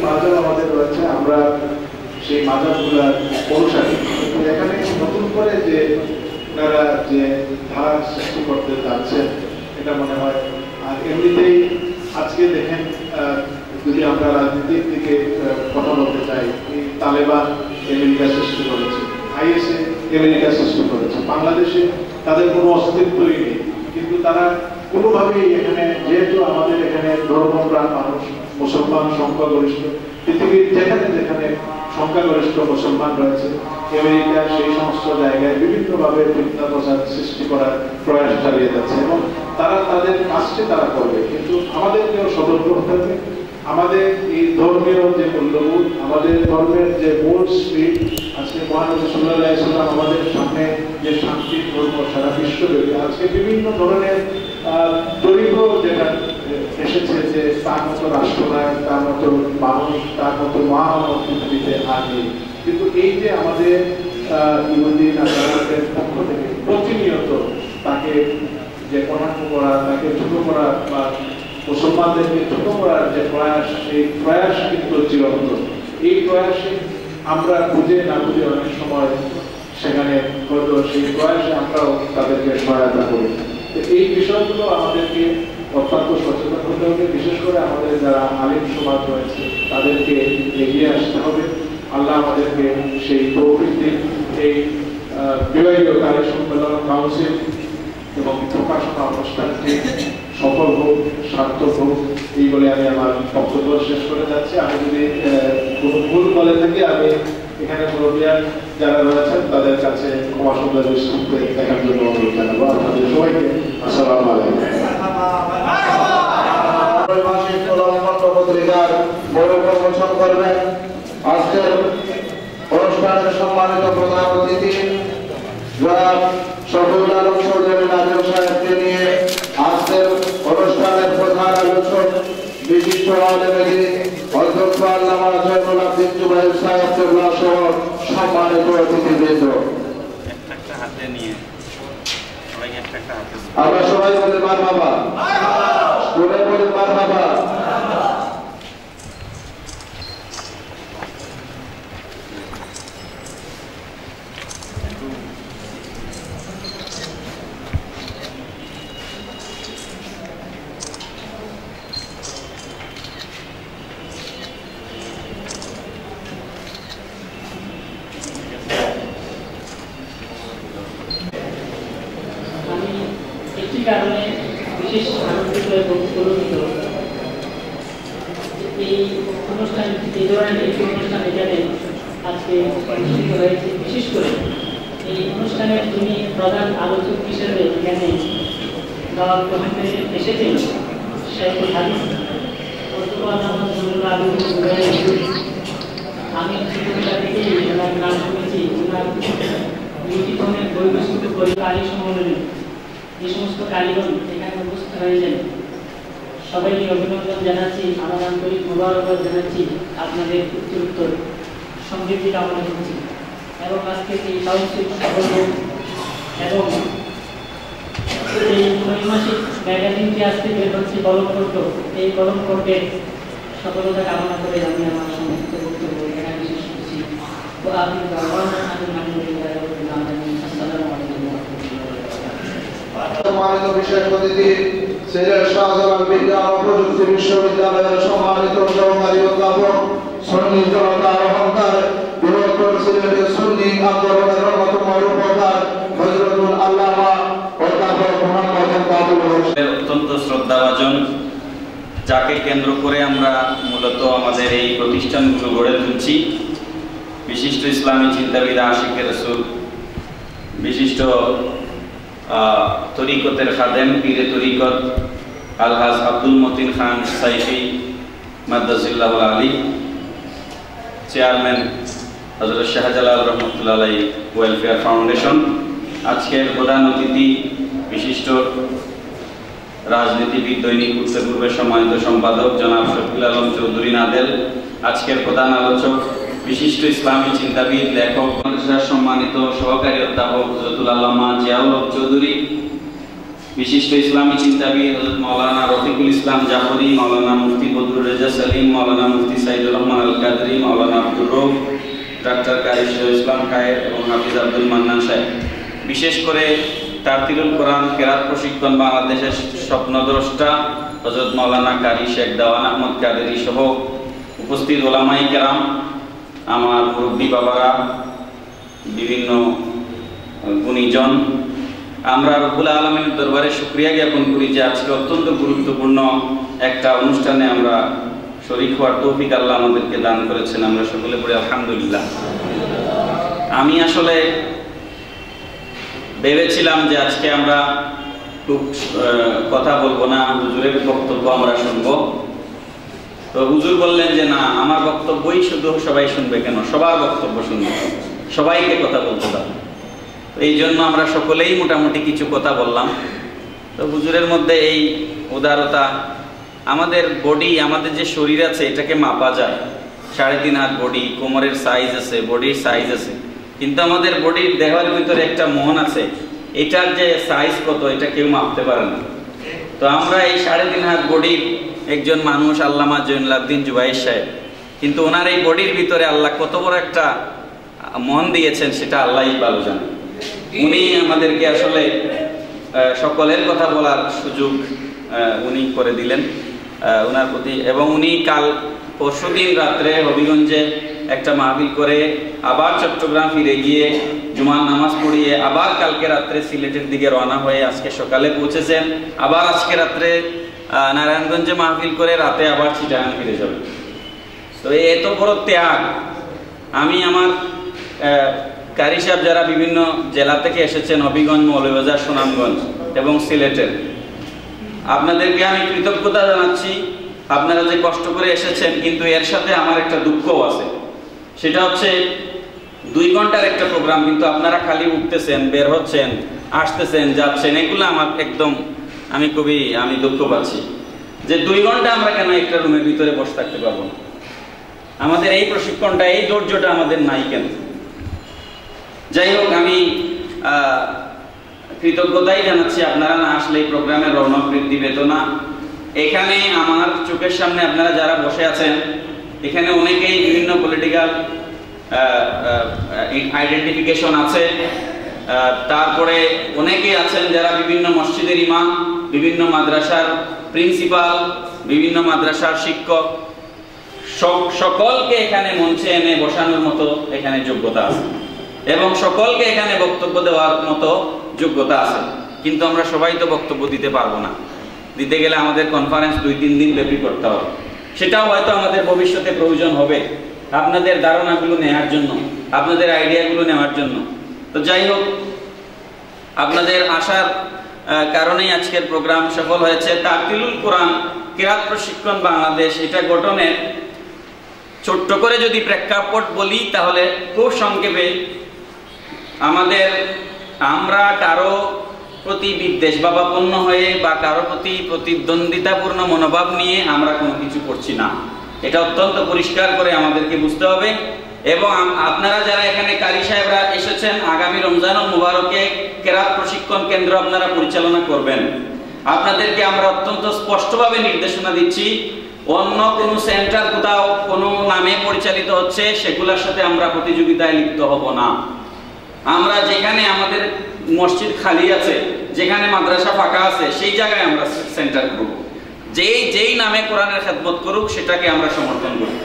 মাজার আমাদের রয়েছে, আমরা সেই মাজারগুলার অনুসারী। এখানে নতুন করে যে আপনারা যে ধারা সৃষ্টি করতে যাচ্ছেন এটা মনে হয়। আর এমনিতেই আজকে দেখেন, যদি আমরা রাজনীতির দিকে কথা বলতে চাই, তালেবান আমেরিকা সৃষ্টি করেছে, আইএসএ আমেরিকা সৃষ্টি করেছে, বাংলাদেশে তাদের কোনো অস্তিত্বই নেই, কিন্তু তারা কোনোভাবেই এখানে, যেহেতু আমাদের এখানে ধর্মপ্রাণ মানুষ, মুসলমান সংখ্যাগরিষ্ঠ, পৃথিবীর যেখানে যেখানে সংখ্যাগরিষ্ঠ মুসলমান রয়েছে, আমেরিকা সেই সমস্ত জায়গায় বিভিন্নভাবে ফিতনা প্রচার সৃষ্টি করার প্রয়াস চালিয়ে যাচ্ছে এবং তারা তাদের কাজটি তারা করবে। কিন্তু আমাদেরকেও সতর্ক হতে হবে। আমাদের এই ধর্মীয় যে মূল্যবোধ, আমাদের ধর্মের যে মূল স্পিরিট, আজকে মহানবী সাল্লাল্লাহু আলাইহি ওয়াসাল্লাম আমাদের সামনে যে শান্তির ধর্ম সারা বিশ্বব্যাপী, আজকে বিভিন্ন ধরনের তরিকও যেটা এসেছে, যে তার মতো রাষ্ট্র নাই, তার মতো মানুষ, তার মতো মহামানব পৃথিবীতে আর নেই। কিন্তু এই যে আমাদের ইহুদি নাসারাদের পক্ষ থেকে প্রতিনিয়ত তাকে যে কটাক্ষ করা, তাকে ছোট করা বা মুসলমানদেরকে ছোট করার যে প্রয়াস, এই প্রয়াস কিন্তু চিরন্তন। এই প্রয়াসে আমরা বুঝে না বুঝে অনেক সময় সেখানে হয়তো সেই প্রয়াসে আমরাও তাদেরকে সহায়তা করি। এই বিষয়গুলো আমাদেরকে অত্যন্ত সচেতন হতে হবে। বিশেষ করে আমাদের যারা আলিম সমাজ রয়েছে তাদেরকে এগিয়ে আসতে হবে। আল্লাহ আমাদেরকে সেই তৌফিক, এই বিভাগীয় কারি সম্মেলন কাউন্সিল এবং প্রকাশনা অনুষ্ঠানটি সফল হোক, সার্থক হোক, এই বলে আমি আমার বক্তব্য শেষ করে যাচ্ছি। আমি যদি কোনো ভুল বলে থাকি, আমি এখানে মুরব্বিয়ান যারা রয়েছেন তাদের কাছে ক্ষমা সুন্দর দৃষ্টিতে দেখার জন্য অনুরোধ জানাবো। আপনাদের সবাইকে আসসালামু আলাইকুম। পত্রিকার বড় প্রমোশন করবেন। আজকের অনুষ্ঠানের সম্মানিত প্রধান অতিথি জনাব শফিউল আলম চৌধুরী নাজিম সাহেবকে নিয়ে আজকের অনুষ্ঠানের প্রধান আলোচক বিশিষ্ট আলেম অধ্যক্ষ আল্লামা জয়নুল আবদিন জুবাইর সাহেব কেবলা সহ সম্মানিত অতিথিবৃন্দ, আমরা সবাই বলি মারহাবা, বলে বলি মারহাবা। কারণে বিশেষ আনন্দিত এবং গৌরবিত এই অনুষ্ঠান, এই ধরনের একটি অনুষ্ঠান এখানে আজকে অনুষ্ঠিত হয়েছে। বিশেষ করে এই অনুষ্ঠানের যিনি প্রধান আলোচক হিসেবে এখানে দাওয়াত গ্রহণ করে এসেছেন শাইখুল হাদিস আমি ছোটবেলা থেকেই ওনার নাম শুনেছি। ওনার লিখিতনের বৈবস্তিক কালী সম্মেলনে যে সমস্ত কালীগণ এখানে উপস্থিত হয়েছেন সবাইকে অভিনন্দন জানাচ্ছি, আমার আন্তরিক মোবারকবাদ জানাচ্ছি, আপনাদের উত্তর সমৃদ্ধি কামনা করছি। এবং আজকে এই কাউন্সিল সফল হোক এবং এই ত্রৈমাসিক ম্যাগাজিনটি আজকে বের হচ্ছে কলমকণ্ঠ, এই কলমকণ্ঠের সফলতা কামনা করে আমি আমার সমস্ত বক্তব্য এখানে শেষ করছি। তো আপনি সম্মানিত বিশেষ অতিথি সিলেট শাহজালাল বিজ্ঞান ও প্রযুক্তি বিশ্ববিদ্যালয়ের সম্মানিত সহকারী অধ্যাপক সুন্নি জনতার অহংকার বৃহত্তর সিলেটের সুন্নি আন্দোলনের অন্যতম রূপকার হযরতুল আল্লামা অধ্যাপক মুহাম্মদ আবুল হোসেন, অত্যন্ত শ্রদ্ধাভাজন, যাকে কেন্দ্র করে আমরা মূলত আমাদের এই প্রতিষ্ঠানগুলো গড়ে তুলছি। বিশিষ্ট ইসলামী চিন্তাবিদ আশিকে রাসূল, বিশিষ্ট তরিকতের খাদেম পীরে তরিকত আলহাজ আব্দুল মতিন খান সাইফি মাদ্দাজিল্লাহুল আলী, চেয়ারম্যান হযরত শাহজালাল রহমতুল্লাহ আলাইহি ওয়েলফেয়ার ফাউন্ডেশন, আজকের প্রধান অতিথি বিশিষ্ট রাজনীতিবিদ, দৈনিক উত্তর পূর্বের সম্মানিত সম্পাদক জনাব শফিউল আলম চৌধুরী নাদেল, আজকের প্রধান আলোচক বিশিষ্ট ইসলামী চিন্তাবিদ, লেখক, সম্মানিত সহকারী অধ্যাপক হযরতুল আল্লামা জিয়াউল হক চৌধুরী, বিশিষ্ট ইসলামী চিন্তাবিদ হযরত মাওলানা রফিকুল ইসলাম জাফরি, মাওলানা মুফতি বদরুর রেজা সালিম, মাওলানা মুফতি সাইদুল আব্দুর রৌফ, ডাক্তার কারিশুল ইসলাম খায়ের এবং হাফিজ আব্দুল মান্নান সাহেব। বিশেষ করে তারতিলুল কোরআন কেরাত প্রশিক্ষণ বাংলাদেশের স্বপ্নদ্রষ্টা হযরত মাওলানা কারি শেখ দেওয়ান আহমদ কাদেরী সহ উপস্থিত ওলামায়ে কেরাম, আমার মুরব্বী বাবারা, বিভিন্ন গুণীজন, আমরা রব্বুল আলামিনের দরবারে শুকরিয়া জ্ঞাপন করি যে আজকে অত্যন্ত গুরুত্বপূর্ণ একটা অনুষ্ঠানে আমরা শরীক হওয়ার তৌফিক আল্লাহ আমাদেরকে দান করেছেন। আমরা সকলে পড়ি আলহামদুলিল্লাহ। আমি আসলে ভেবেছিলাম যে আজকে আমরা খুব কথা বলবো না, হুজুরের বক্তব্য আমরা শুনবো। তো হুজুর বললেন যে না, আমার বক্তব্যই শুধু সবাই শুনবে কেন, সবার বক্তব্য শুনবে, সবাইকে কথা বলতে পারবে। তো এই জন্য আমরা সকলেই মোটামুটি কিছু কথা বললাম। তো হুজুরের মধ্যে এই উদারতা, আমাদের বডি, আমাদের যে শরীর আছে এটাকে মাপা যায়, 3.5 হাত বডি, কোমরের সাইজ আছে, বডির সাইজ আছে, কিন্তু আমাদের বডির দেহের ভিতরে একটা মন আছে, এটার যে সাইজ কত এটা কেউ মাপতে পারে না। তো আমরা এই 3.5 হাত বডির একজন মানুষ, আল্লামা জৈনুলাবদ্দিন জুবাইর সাহেব, কিন্তু ওনার এই বডির ভিতরে আল্লাহ কত বড় একটা মন দিয়েছেন সেটা আল্লাহই ভালো জানে। উনি আমাদেরকে আসলে সকলের কথা বলার সুযোগ উনি করে দিলেন ওনার প্রতি। এবং উনি কাল পরশুদিন রাত্রে হবিগঞ্জে একটা মাহফিল করে আবার চট্টগ্রাম ফিরে গিয়ে জুমার নামাজ পড়িয়ে আবার কালকে রাত্রে সিলেটের দিকে রওনা হয়ে আজকে সকালে পৌঁছেছেন। আবার আজকে রাত্রে নারায়ণগঞ্জে মাহফিল করে রাতে আবার চিটাগাং ফিরে যাবে। তো এত বড় ত্যাগ, আমি আমার কারি সাহেব যারা বিভিন্ন জেলা থেকে এসেছেন, হবিগঞ্জ, মৌলভীবাজার, সুনামগঞ্জ এবং সিলেটের, আপনাদেরকে আমি কৃতজ্ঞতা জানাচ্ছি। আপনারা যে কষ্ট করে এসেছেন, কিন্তু এর সাথে আমার একটা দুঃখও আছে। সেটা হচ্ছে 2 ঘন্টার একটা প্রোগ্রাম, কিন্তু আপনারা খালি উঠতেছেন, বের হচ্ছেন, আসতেছেন, যাচ্ছেন, এগুলো আমার একদম আমি দুঃখ পাচ্ছি যে 2 ঘন্টা আমরা কেন একটা রুমের ভিতরে বসে থাকতে পারবো না। আমাদের এই প্রশিক্ষণটা, এই ধৈর্যটা আমাদের নাই কেন? যাই হোক, আমি কৃতজ্ঞতাই জানাচ্ছি। আপনারা না আসলে এই প্রোগ্রামের রৌনক বৃদ্ধি পেত না। এখানে আমার চোখের সামনে আপনারা যারা বসে আছেন, এখানে অনেকেই বিভিন্ন পলিটিক্যাল আইডেন্টিফিকেশন আছে, তারপরে অনেকেই আছেন যারা বিভিন্ন মসজিদের ইমাম, বিভিন্ন মাদ্রাসার প্রিন্সিপাল, বিভিন্ন মাদ্রাসার শিক্ষক, সকলকে এখানে মঞ্চে এনে বসানোর মতো এখানে যোগ্যতা আছে এবং সকলকে এখানে বক্তব্য দেওয়ার মতো যোগ্যতা আছে। কিন্তু আমরা সবাই তো বক্তব্য দিতে পারবো না। দিতে গেলে আমাদের কনফারেন্স 2-3 দিন ব্যাপী করতে হবে। সেটাও হয়তো আমাদের ভবিষ্যতে প্রয়োজন হবে, আপনাদের ধারণাগুলো নেওয়ার জন্য, আপনাদের আইডিয়াগুলো নেওয়ার জন্য। তো যাই হোক, আপনাদের আসার কারণেই আজকের প্রোগ্রাম সফল হয়েছে। তারতিলুল কোরআন কেরাত প্রশিক্ষণ বাংলাদেশ, এটা গঠনের ছোট্ট করে যদি প্রেক্ষাপট বলি তাহলে খুব সংক্ষেপে, আমরা কারো প্রতি বিদ্বেষ ভাবাপন্ন হয়ে বা কারো প্রতি প্রতিদ্বন্দ্বিতাপূর্ণ মনোভাব নিয়ে আমরা কোনো কিছু করছি না। এটা অত্যন্ত পরিষ্কার করে আমাদেরকে বুঝতে হবে। এবং আপনারা যারা এখানে কারি সাহেবরা এসেছেন, আগামী রমজানুল মুবারকে কেরাত প্রশিক্ষণ কেন্দ্র আপনারা পরিচালনা করবেন। আপনাদেরকে আমরা অত্যন্ত স্পষ্টভাবে নির্দেশনা দিচ্ছি, অন্য কোনো সেন্টার কোথাও কোনো নামে পরিচালিত হচ্ছে সেগুলোর সাথে আমরা প্রতিযোগিতায় লিপ্ত হব না। আমরা যেখানে আমাদের মসজিদ খালি আছে, যেখানে মাদ্রাসা ফাঁকা আছে, সেই জায়গায় আমরা সেন্টার করব। যেই নামে কোরআনের খেদমত করুক সেটাকে আমরা সমর্থন করব,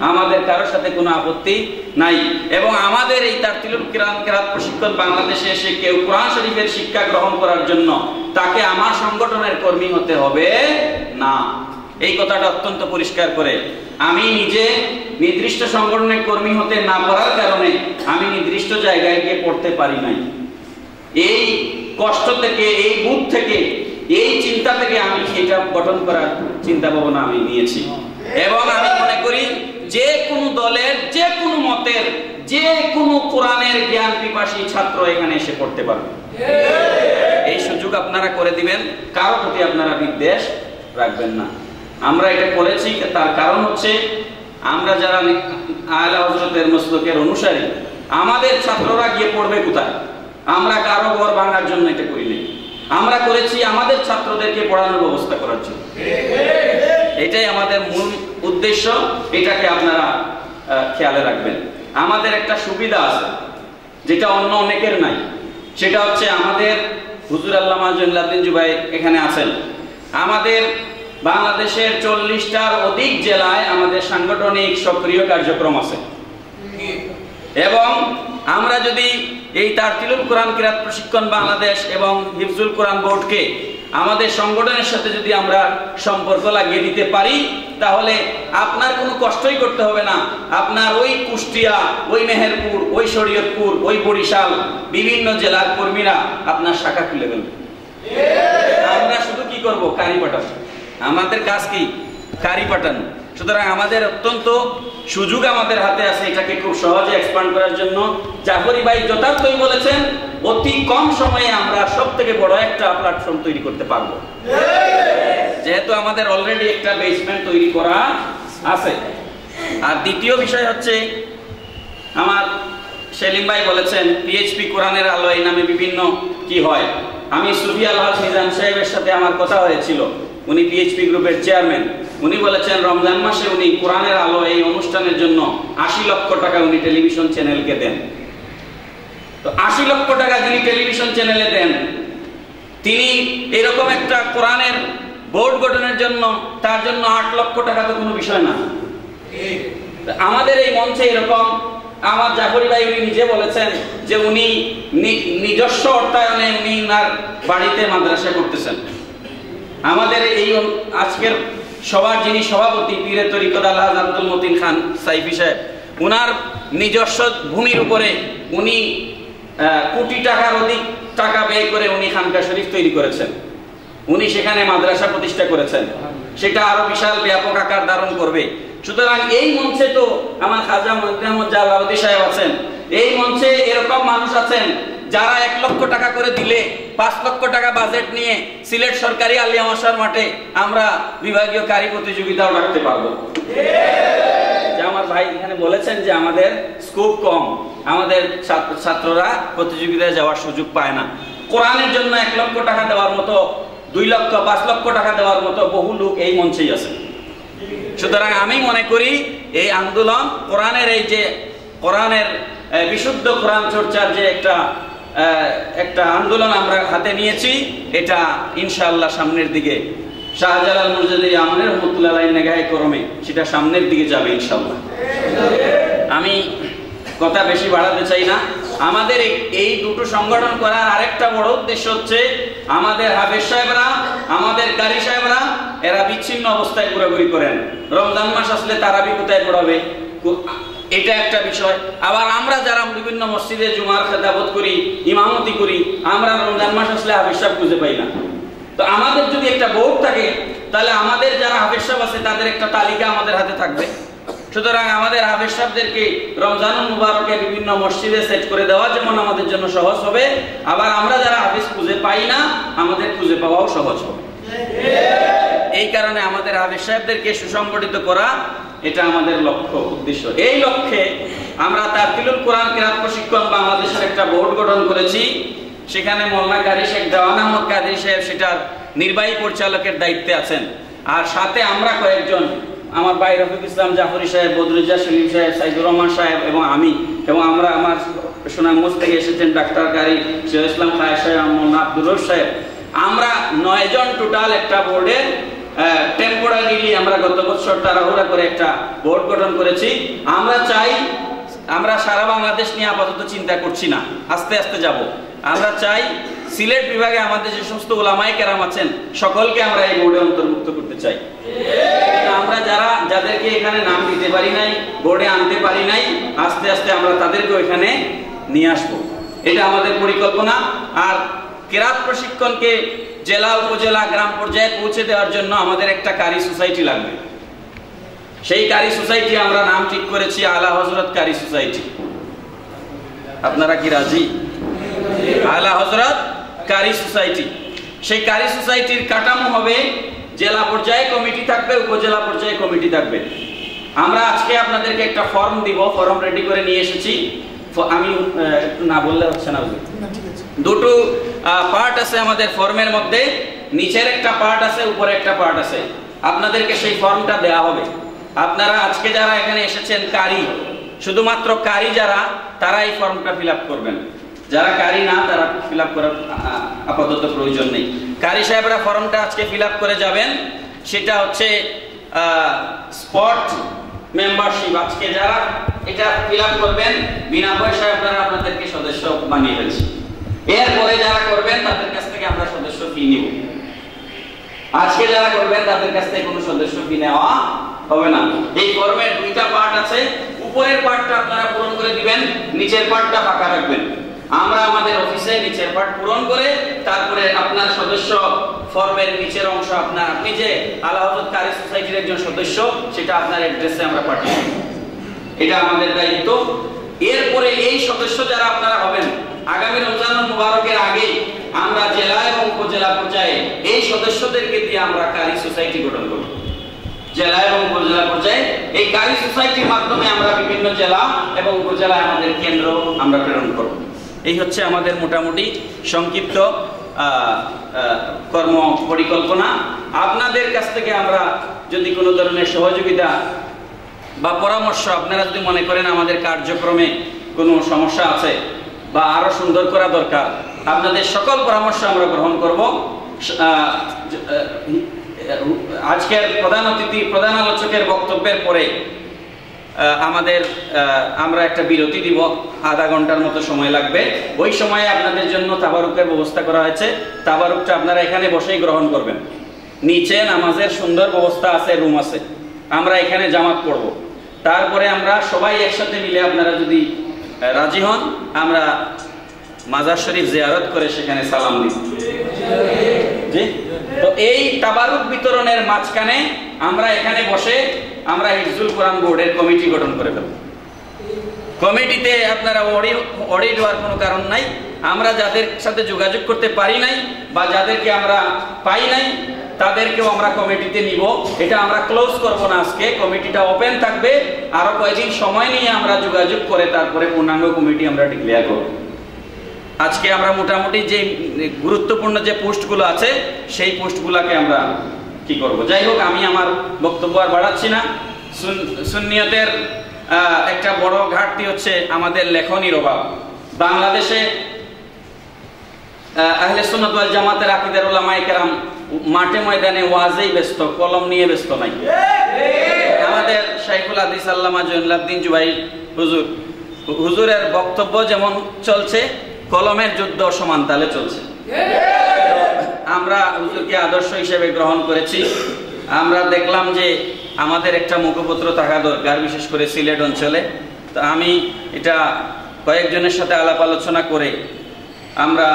আমাদের কারোর সাথে কোনো আপত্তি নাই। এবং আমাদের এই তারতিলুল কোরআন কেরাত প্রশিক্ষণ বাংলাদেশে এসে কেউ কোরআন শরীফের শিক্ষা গ্রহণ করার জন্য তাকে আমার সংগঠনের কর্মী হতে হবে না। এই কথাটা অত্যন্ত পরিষ্কার করে, আমি নিজে নির্দিষ্ট সংগঠনের কর্মী হতে না পারার কারণে আমি নির্দিষ্ট জায়গায় গিয়ে পড়তে পারি নাই। এই কষ্ট থেকে, এই বুধ থেকে, এই চিন্তা থেকে আমি এটা গঠন করার চিন্তা ভাবনা আমি নিয়েছি। এবং আমি মনে করি যে কোনো দলের, যে কোনো মতের, যে কোনো কোরআনের জ্ঞান পিপাসী ছাত্র এখানে এসে পড়তে পারবে। এই সুযোগ আপনারা করে দিবেন, কারো প্রতি আপনারা বিদ্বেষ রাখবেন না। আমরা এটা করেছি, তার কারণ হচ্ছে আমরা যারা আলা হযরতের মাসলুকের অনুসারী, আমাদের ছাত্ররা গিয়ে পড়বে কোথায়? আমরা কারো ঘর ভাঙার জন্য এটা করিনি, আমরা করেছি আমাদের ছাত্রদেরকে পড়ানোর ব্যবস্থা করার জন্য। এটাই আমাদের মূল উদ্দেশ্য। এটাকে আপনারা খেয়ালে রাখবেন। আমাদের একটা সুবিধা আছে যেটা অন্য অনেকের নাই, সেটা হচ্ছে আমাদের হুজুর আল্লামা জৈনুলাবদিন জুবাই এখানে আছেন। আমাদের বাংলাদেশের 40টার অধিক জেলায় আমাদের সাংগঠনিক সক্রিয় কার্যক্রম আছে, এবং আমরা যদি এই তারতিলুল কোরআন কিরাত প্রশিক্ষণ বাংলাদেশ এবং হিফজুল কোরআন বোর্ডকে আমাদের সংগঠনের সাথে যদি আমরা সম্পর্ক লাগিয়ে দিতে পারি, তাহলে আপনার কোনো কষ্টই করতে হবে না। আপনার ওই কুষ্টিয়া, ওই মেহেরপুর, ওই শরীয়তপুর, ওই বরিশাল বিভিন্ন জেলার কর্মীরা আপনার শাখা খুলে ফেলবে। আমরা শুধু কি করব? কারি পাঠাবো। আমাদের কাজ কি? কারি পাঠানো। সুতরাং আমাদের অত্যন্ত সুযোগ আমাদের হাতে আছে এটাকে খুব সহজে এক্সপ্যান্ড করার জন্য। জাফরি ভাই যথার্থই বলেছেন, অতি কম সময়ে আমরা সবথেকে বড় একটা প্ল্যাটফর্ম তৈরি করতে পারবো, যেহেতু আমাদের অলরেডি একটা বেসমেন্ট তৈরি করা আছে। আর দ্বিতীয় বিষয় হচ্ছে, আমার সেলিম ভাই বলেছেন পিএইচপি কোরআনের আলো এই নামে বিভিন্ন কি হয়। আমি সুফি আলহাজ মিজান সাহেবের সাথে আমার কথা হয়েছিল, উনি পিএইচপি গ্রুপের চেয়ারম্যান। উনি বলেছেন রমজান মাসে উনি কোরআনের আলো এই অনুষ্ঠানের জন্য 80 লক্ষ টাকা উনি টেলিভিশন চ্যানেলকে দেন। তো 80 লক্ষ টাকা যিনি টেলিভিশন চ্যানেলে দেন, তিনি এরকম একটা কোরআনের বোর্ড গঠনের জন্য তার জন্য 8 লক্ষ টাকা তো কোনো বিষয় না। আমাদের এই মঞ্চে এরকম আমার জাফরি ভাই উনি নিজে বলেছেন যে উনি নিজস্ব অর্থায়নে উনি ওনার বাড়িতে মাদ্রাসা করতেছেন। আমাদের এই আজকের সবার যিনি সভাপতি পীরে তরিকত আলহাজ আব্দুল মতিন খান সাইফি সাহেব, উনার নিজস্ব ভূমির উপরে উনি কোটি টাকার অধিক টাকা ব্যয় করে উনি খানকা শরীফ তৈরি করেছেন। উনি সেখানে মাদ্রাসা প্রতিষ্ঠা করেছেন, সেটা আরো বিশাল ব্যাপক আকার ধারণ করবে। সুতরাং এই মঞ্চে তো আমার খাজা মোহাম্মদ জালাউদ্দিন সাহেব আছেন, এই মঞ্চে এরকম মানুষ আছেন যারা 1 লক্ষ টাকা করে দিলে 5 লক্ষ টাকা বাজেট নিয়ে সিলেট সরকারি আলিয়া মাদ্রাসার মাঠে আমরা বিভাগীয় কারি প্রতিযোগিতাও রাখতে পারবো। আমার ভাই এখানে বলেছেন যে আমাদের স্কোপ কম, আমাদের ছাত্ররা প্রতিযোগিতায় যাওয়ার সুযোগ পায় না। কোরআনের জন্য 1 লক্ষ টাকা দেওয়ার মতো, 2 লক্ষ 5 লক্ষ টাকা দেওয়ার মতো বহু লোক এই মঞ্চেই আছে। সুতরাং আমি মনে করি এই আন্দোলন কোরআনের এই যে কোরআনের বিশুদ্ধ কোরআন চর্চার যে একটা আন্দোলন আমরা হাতে নিয়েছি, এটা ইনশাআল্লাহ সামনের দিকে শাহজালাল মুজাদ্দিদ আমনের রহমাতুল্লাহ আলাইহি নেগাহে করমে সেটা সামনের দিকে যাবে ইনশাআল্লাহ। আমি কথা বেশি বাড়াতে চাই না। আমাদের এই দুটো সংগঠন করার আরেকটা বড় উদ্দেশ্য হচ্ছে আমাদের হাফেজ সাহেবরা, আমাদের কারি সাহেবরা এরা বিচ্ছিন্ন অবস্থায় ঘোরাঘুরি করেন। রমজান মাস আসলে তারাবি কোথায় পড়াবে, এটা একটা বিষয়। আবার আমরা যারা বিভিন্ন মসজিদে জুমার খেতাবত করি, ইমামতি করি, আমরা রমজান মাস আসলে হাফেজ সাহেব খুঁজে পাই না। তো আমাদের যদি একটা বোর্ড থাকে, তাহলে আমাদের যারা হাফেজ সাহেব আছে তাদের একটা তালিকা আমাদের হাতে থাকবে। সুতরাং আমাদের হাফেজ সাহেবদেরকে রমজানুল মুবারকে বিভিন্ন মসজিদে সেট করে দেওয়া যেমন আমাদের জন্য সহজ হবে, আবার আমরা যারা হাফেজ খুঁজে পাই না আমাদের খুঁজে পাওয়াও সহজ হবে। এই কারণে আমাদের হাফেজ সাহেবদেরকে সুসংগঠিত করা এটা আমাদের লক্ষ্য, উদ্দেশ্য। এই লক্ষ্যে আমরা তারতিলুল কোরআন কিরাত প্রশিক্ষণ বাংলাদেশের একটা বোর্ড গঠন করেছি। সেখানে মোল্লা কারি শেখ দেওয়ান আহমদ কাদের সাহেব সেটার নির্বাহী পরিচালকের দায়িত্বে আছেন। আর সাথে আমরা কয়েকজন, আমার ভাই রফিক ইসলাম জাফরি সাহেব, বদরুজ্জাহ সলিম সাহেব, সাইদুর রহমান সাহেব এবং আমি, এবং আমরা আমার সুনামগঞ্জ থেকে এসেছেন ডাক্তার কারি শহীদ ইসলাম খায় সাহেব, মোল্লা আব্দুর রউফ সাহেব, আমরা 9 জন টোটাল একটা বোর্ডের টেম্পোরারিলি আমরা গত বছর তাড়াহুড়া করে একটা বোর্ড গঠন করেছি। আমরা চাই, আমরা সারা বাংলাদেশ নিয়ে আপাতত চিন্তা করছি না, আস্তে আস্তে যাব। আমরা চাই সিলেট বিভাগে আমাদের যে সমস্ত উলামায়ে কেরাম আছেন সকলকে আমরা এই বোর্ডে অন্তর্ভুক্ত করতে চাই। আমরা যাদেরকে এখানে নাম দিতে পারি নাই, বোর্ডে আনতে পারি নাই, আস্তে আস্তে আমরা তাদেরকে এখানে নিয়ে আসবো, এটা আমাদের পরিকল্পনা। আর কেরাত প্রশিক্ষণকে জেলা, উপজেলা, গ্রাম পর্যায়ে পৌঁছে দেওয়ার জন্য আমাদের একটা কারি সোসাইটি লাগবে। সেই কারি সোসাইটি আমরা নাম ঠিক করেছি আলা হযরত কারি সোসাইটি। আপনারা কি রাজি? আলা হযরত কারি সোসাইটি। সেই কারি সোসাইটির কাঠামো হবে জেলা পর্যায়ে কমিটি থাকবে, উপজেলা পর্যায়ে কমিটি থাকবে। আমরা আজকে আপনাদেরকে একটা ফর্ম দিব, ফর্ম রেডি করে নিয়ে এসেছি। আমি না বললে হচ্ছে না, দুটো পার্ট আছে আমাদের ফর্মের মধ্যে, নিচের একটা পার্ট আছে, উপরে একটা পার্ট আছে। আপনাদেরকে সেই ফর্মটা দেয়া হবে। আপনারা আজকে যারা এখানে এসেছেন কারি, শুধুমাত্র কারি যারা, তারা এই ফর্মটা ফিল আপ করবেন। যারা কারি না তারা ফিল আপ করার আপাতত প্রয়োজন নেই। কারি সাহেবরা ফর্মটা আজকে ফিল আপ করে যাবেন। সেটা হচ্ছে স্পট মেম্বারশিপ। আজকে যারা এটা ফিল আপ করবেন বিনা পয়সায় আপনারা আপনাদেরকে সদস্য বানিয়ে ফেলছি। এরপরে যারা করবেন তাদের কাছ থেকে আমরা সদস্য ফি নিব। আজকে যারা করবেন তাদের কাছ থেকে কোনো সদস্য ফি নেওয়া হবে না। এই ফর্মের দুইটা পার্ট আছে, উপরের পার্টটা আপনারা পূরণ করে দিবেন, নিচের পার্টটা ফাঁকা রাখবেন। আমরা আমাদের অফিসে নিচের পার্ট পূরণ করে তারপরে আপনার সদস্য ফর্মের নিচের অংশ আপনি যে আলা হযরত কারি সোসাইটির একজন সদস্য সেটা আপনার অ্যাড্রেসে আমরা পাঠিয়ে দেব। এটা আমাদের দায়িত্ব। এরপরে এই সদস্য যারা আপনারা হবেন, আগামী রমজানুল মুবারকের আগে আমরা জেলা এবং উপজেলা পর্যায়ে এই সদস্যদেরকে দিয়ে আমরা কারি সোসাইটি গঠন করব। জেলা এবং উপজেলা পর্যায়ে এই কারি সোসাইটির মাধ্যমে আমরা বিভিন্ন জেলা এবং উপজেলায় আমাদের কেন্দ্র আমরা প্রেরণ করব। এই হচ্ছে আমাদের মোটামুটি সংক্ষিপ্ত কর্ম পরিকল্পনা। আপনাদের কাছ থেকে আমরা যদি কোনো ধরনের সহযোগিতা বা পরামর্শ, আপনারা যদি মনে করেন আমাদের কার্যক্রমে কোনো সমস্যা আছে বা আরো সুন্দর করা দরকার, আপনাদের সকল পরামর্শ আমরা গ্রহণ করব। আজকের প্রধান অতিথি, প্রধান আলোচকের বক্তব্যের পরে আমরা একটা বিরতি দিব, আধা ঘন্টার মতো সময় লাগবে। ওই সময়ে আপনাদের জন্য তাবারুকের ব্যবস্থা করা হয়েছে। তাবারুকটা আপনারা এখানে বসেই গ্রহণ করবেন। নিচে নামাজের সুন্দর ব্যবস্থা আছে, রুম আছে, আমরা এখানে জামাত পড়ব। তারপরে আমরা সবাই একসাথে মিলে, আপনারা যদি রাজি হন, আমরা মাজার শরীফ জিয়ারত করে সেখানে সালাম দিব। জি, তো এই তাবারুক বিতরণের মাঝখানে আমরা এখানে বসে আমরা হিফজুল কোরআন বোর্ডের কমিটি গঠন করে ফেলব। কমিটিতে আপনারা অডিট হওয়ার কোনো কারণ নাই। আমরা যাদের সাথে যোগাযোগ করতে পারি নাই বা যাদেরকে আমরা পাই নাই তাদেরকেও আমরা কমিটিতে নিব। এটা আমরা ক্লোজ করব না আজকে, কমিটিটা ওপেন থাকবে। আরো কয়েকদিন সময় নিয়ে আমরা যোগাযোগ করে তারপরে পূর্ণাঙ্গ কমিটি আমরা ডিক্লেয়ার করব। আজকে আমরা মোটামুটি যে গুরুত্বপূর্ণ যে পোস্টগুলো আছে সেই পোস্টগুলোকে আমরা কি করব। যাই হোক, আমি আমার বক্তব্য আর বাড়াচ্ছি না। সুন্নিয়তের একটা বড় ঘাটতি হচ্ছে আমাদের লেখনীর অভাব। বাংলাদেশে আহলে সুন্নাত ওয়াল জামাতের আকীদার উলামায়ে কেরাম মাঠে ময়দানে ওয়াজেই ব্যস্ত, কলম নিয়ে ব্যস্ত নাই। আমাদের শাইখুল হাদিস আল্লামা জয়নুলাবদ্দিন জুবাইর হুজুরের বক্তব্য যেমন চলছে, কলমের যুদ্ধ সমান তালে চলছে। আমরা হুজুরকে আদর্শ হিসেবে গ্রহণ করেছি। আমরা দেখলাম যে আমাদের একটা মুখপত্র থাকা দরকার, বিশেষ করে সিলেট অঞ্চলে। তো আমি এটা কয়েকজনের সাথে আলাপ আলোচনা করে আমরা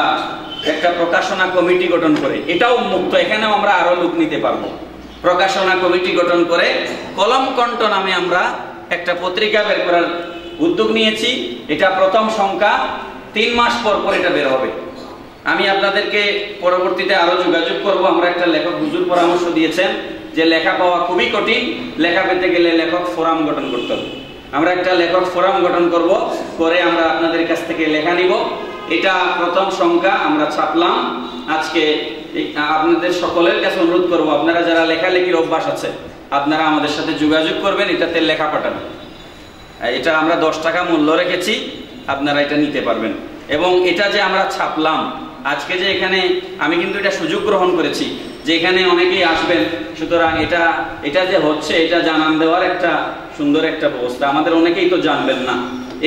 একটা প্রকাশনা কমিটি গঠন করে, এটাও মুক্ত, এখানেও আমরা আরো লোক নিতে পারবো। প্রকাশনা কমিটি গঠন করে কলম কণ্ঠ নামে আমরা একটা পত্রিকা বের করার উদ্যোগ নিয়েছি। এটা প্রথম সংখ্যা, 3 মাস পর পর এটা বের হবে। আমি আপনাদেরকে পরবর্তীতে আরো যোগাযোগ করব। আমরা একটা লেখক হুজুর পরামর্শ দিয়েছেন যে লেখা পাওয়া খুবই কঠিন, লেখা পেতে গেলে লেখক ফোরাম গঠন করতে হবে। আমরা একটা লেখক ফোরাম গঠন করব, করে আমরা আপনাদের কাছ থেকে লেখা নিব। এটা প্রথম সংখ্যা আমরা ছাপলাম আজকে। আপনাদের সকলের কাছে অনুরোধ করব, আপনারা যারা লেখালেখির অভ্যাস আছে আপনারা আমাদের সাথে যোগাযোগ করবেন, এটাতে লেখা পাঠাবেন। এটা আমরা 10 টাকা মূল্য রেখেছি, আপনারা এটা নিতে পারবেন। এবং এটা যে আমরা ছাপলাম আজকে, যে এখানে আমি কিন্তু এটা সুযোগ গ্রহণ করেছি যে এখানে অনেকেই আসবেন, সুতরাং এটা যে হচ্ছে এটা জানান দেওয়ার একটা সুন্দর একটা ব্যবস্থা। আমাদের অনেকেই তো জানবেন না,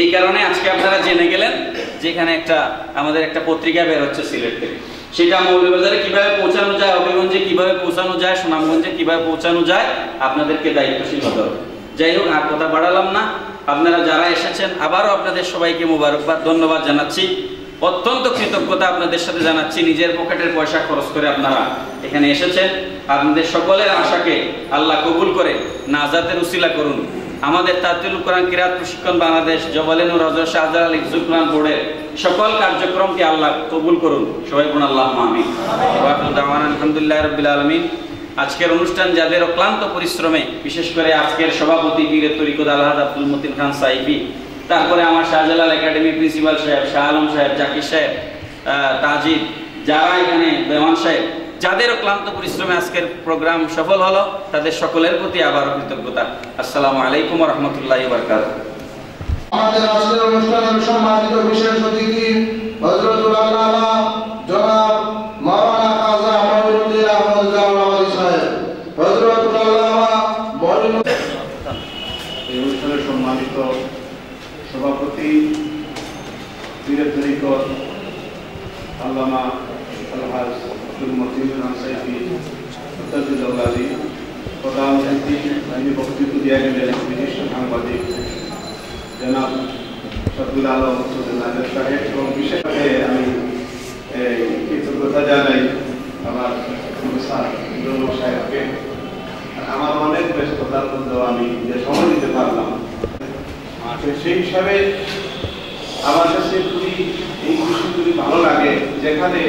এই কারণে আজকে আপনারা জেনে গেলেন যেখানে আমাদের একটা পত্রিকা বের হচ্ছে সিলেট থেকে। সেটা মৌলভীবাজারে কিভাবে পৌঁছানো যায়, হবিগঞ্জে কিভাবে পৌঁছানো যায়, সুনামগঞ্জে কিভাবে পৌঁছানো যায়, আপনাদেরকে দায়িত্বশীল হতে হবে। যাই হোক, আর কথা বাড়ালাম না। আপনারা যারা এসেছেন আবারও আপনাদের সবাইকে মোবারকবাদ, ধন্যবাদ জানাচ্ছি। অত্যন্ত কৃতজ্ঞতা আপনাদের সাথে জানাচ্ছি। নিজের পকেটের পয়সা খরচ করে আপনারা এখানে এসেছেন। আপনাদের সকলের আশাকে আল্লাহ কবুল করে নাজাতের উসিলা করুন। আমাদের তাতিলুল কোরআন কিরাত প্রশিক্ষণ বাংলাদেশ জবালে নূর হযরত শাহজালাল হিফজুল কোরআন বোর্ডের সকল কার্যক্রমকে আল্লাহ কবুল করুন। সবাই বলুন আল্লাহুম্মা আমিন। ওয়া আখিরু দাওয়ানা আলহামদুলিল্লাহি রাব্বিল আলামিন। আজকের অনুষ্ঠান যাদের অক্লান্ত পরিশ্রমে, বিশেষ করে আজকের সভাপতি পীরে তরিকত আলহাজ আব্দুল মতিন খান সাইফি, তারপরে আমার শাহজালাল একাডেমি প্রিন্সিপাল সাহেব, শাহ আলম সাহেব, জাকির সাহেব, তাজিদ, যারা এখানে দেওয়ান সাহেব, যাদেরও ক্লান্ত পরিশ্রমে আজকের প্রোগ্রাম সফল হলো তাদের সকলের প্রতি আবারও কৃতজ্ঞতা। আসসালামু আলাইকুম ওয়া রাহমাতুল্লাহি ওয়া বারাকাতুহু। আমাদের আজকের অনুষ্ঠানের সম্মানিত বিশেষ অতিথি হযরতুল আল্লামা জনাব মাওলানা খাজা মঈনুদ্দিন আহমদ জালালাবাদী সাহেব। হযরতুল আল্লামা মঈনুদ্দিন এই অনুষ্ঠানের সম্মানিত সভাপতি পীরের তরিকত আল্লামা আলহাজ আব্দুল মতিন আনসারী মুতাজিদুল্লাহি প্রধান অতিথি যিনি বক্তব্য দিয়ে গেলেন বিশিষ্ট সাংবাদিক জনাব শফিউল আলম নাদের সাহেব এবং বিশেষভাবে আমি কৃতজ্ঞতা জানাই আমার সাহেবকে। আমার অনেক ব্যস্ততার মধ্যেও আমি যে সময় দিতে পারলাম সেই হিসাবে আমার কাছে খুবই এই বিষয়গুলি ভালো লাগে যেখানে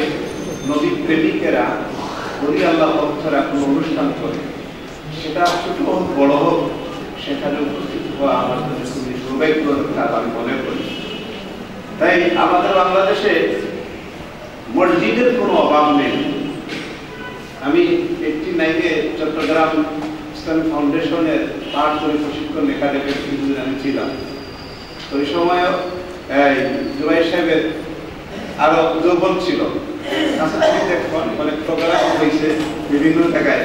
নবী প্রেমিকেরা বলি আল্লাহ ভক্তরা কোনো অনুষ্ঠান করে, সেটা ছোট হোক বড় হোক, সেখানে উপস্থিত হওয়া আমার কাছে খুবই সৌভাগ্যের কাজ আমি মনে করি। তাই আমাদের বাংলাদেশে মসজিদের কোনো অভাব নেই। আমি 89-এ চট্টগ্রাম ইসলামিক ফাউন্ডেশনের পাঠ করে প্রশিক্ষণ একাডেমির কিছুদিন আমি ছিলাম। তো ওই সময় জুবাই সাহেবের আরো যৌবন ছিল, অনেক প্রোগ্রাম হয়েছে বিভিন্ন জায়গায়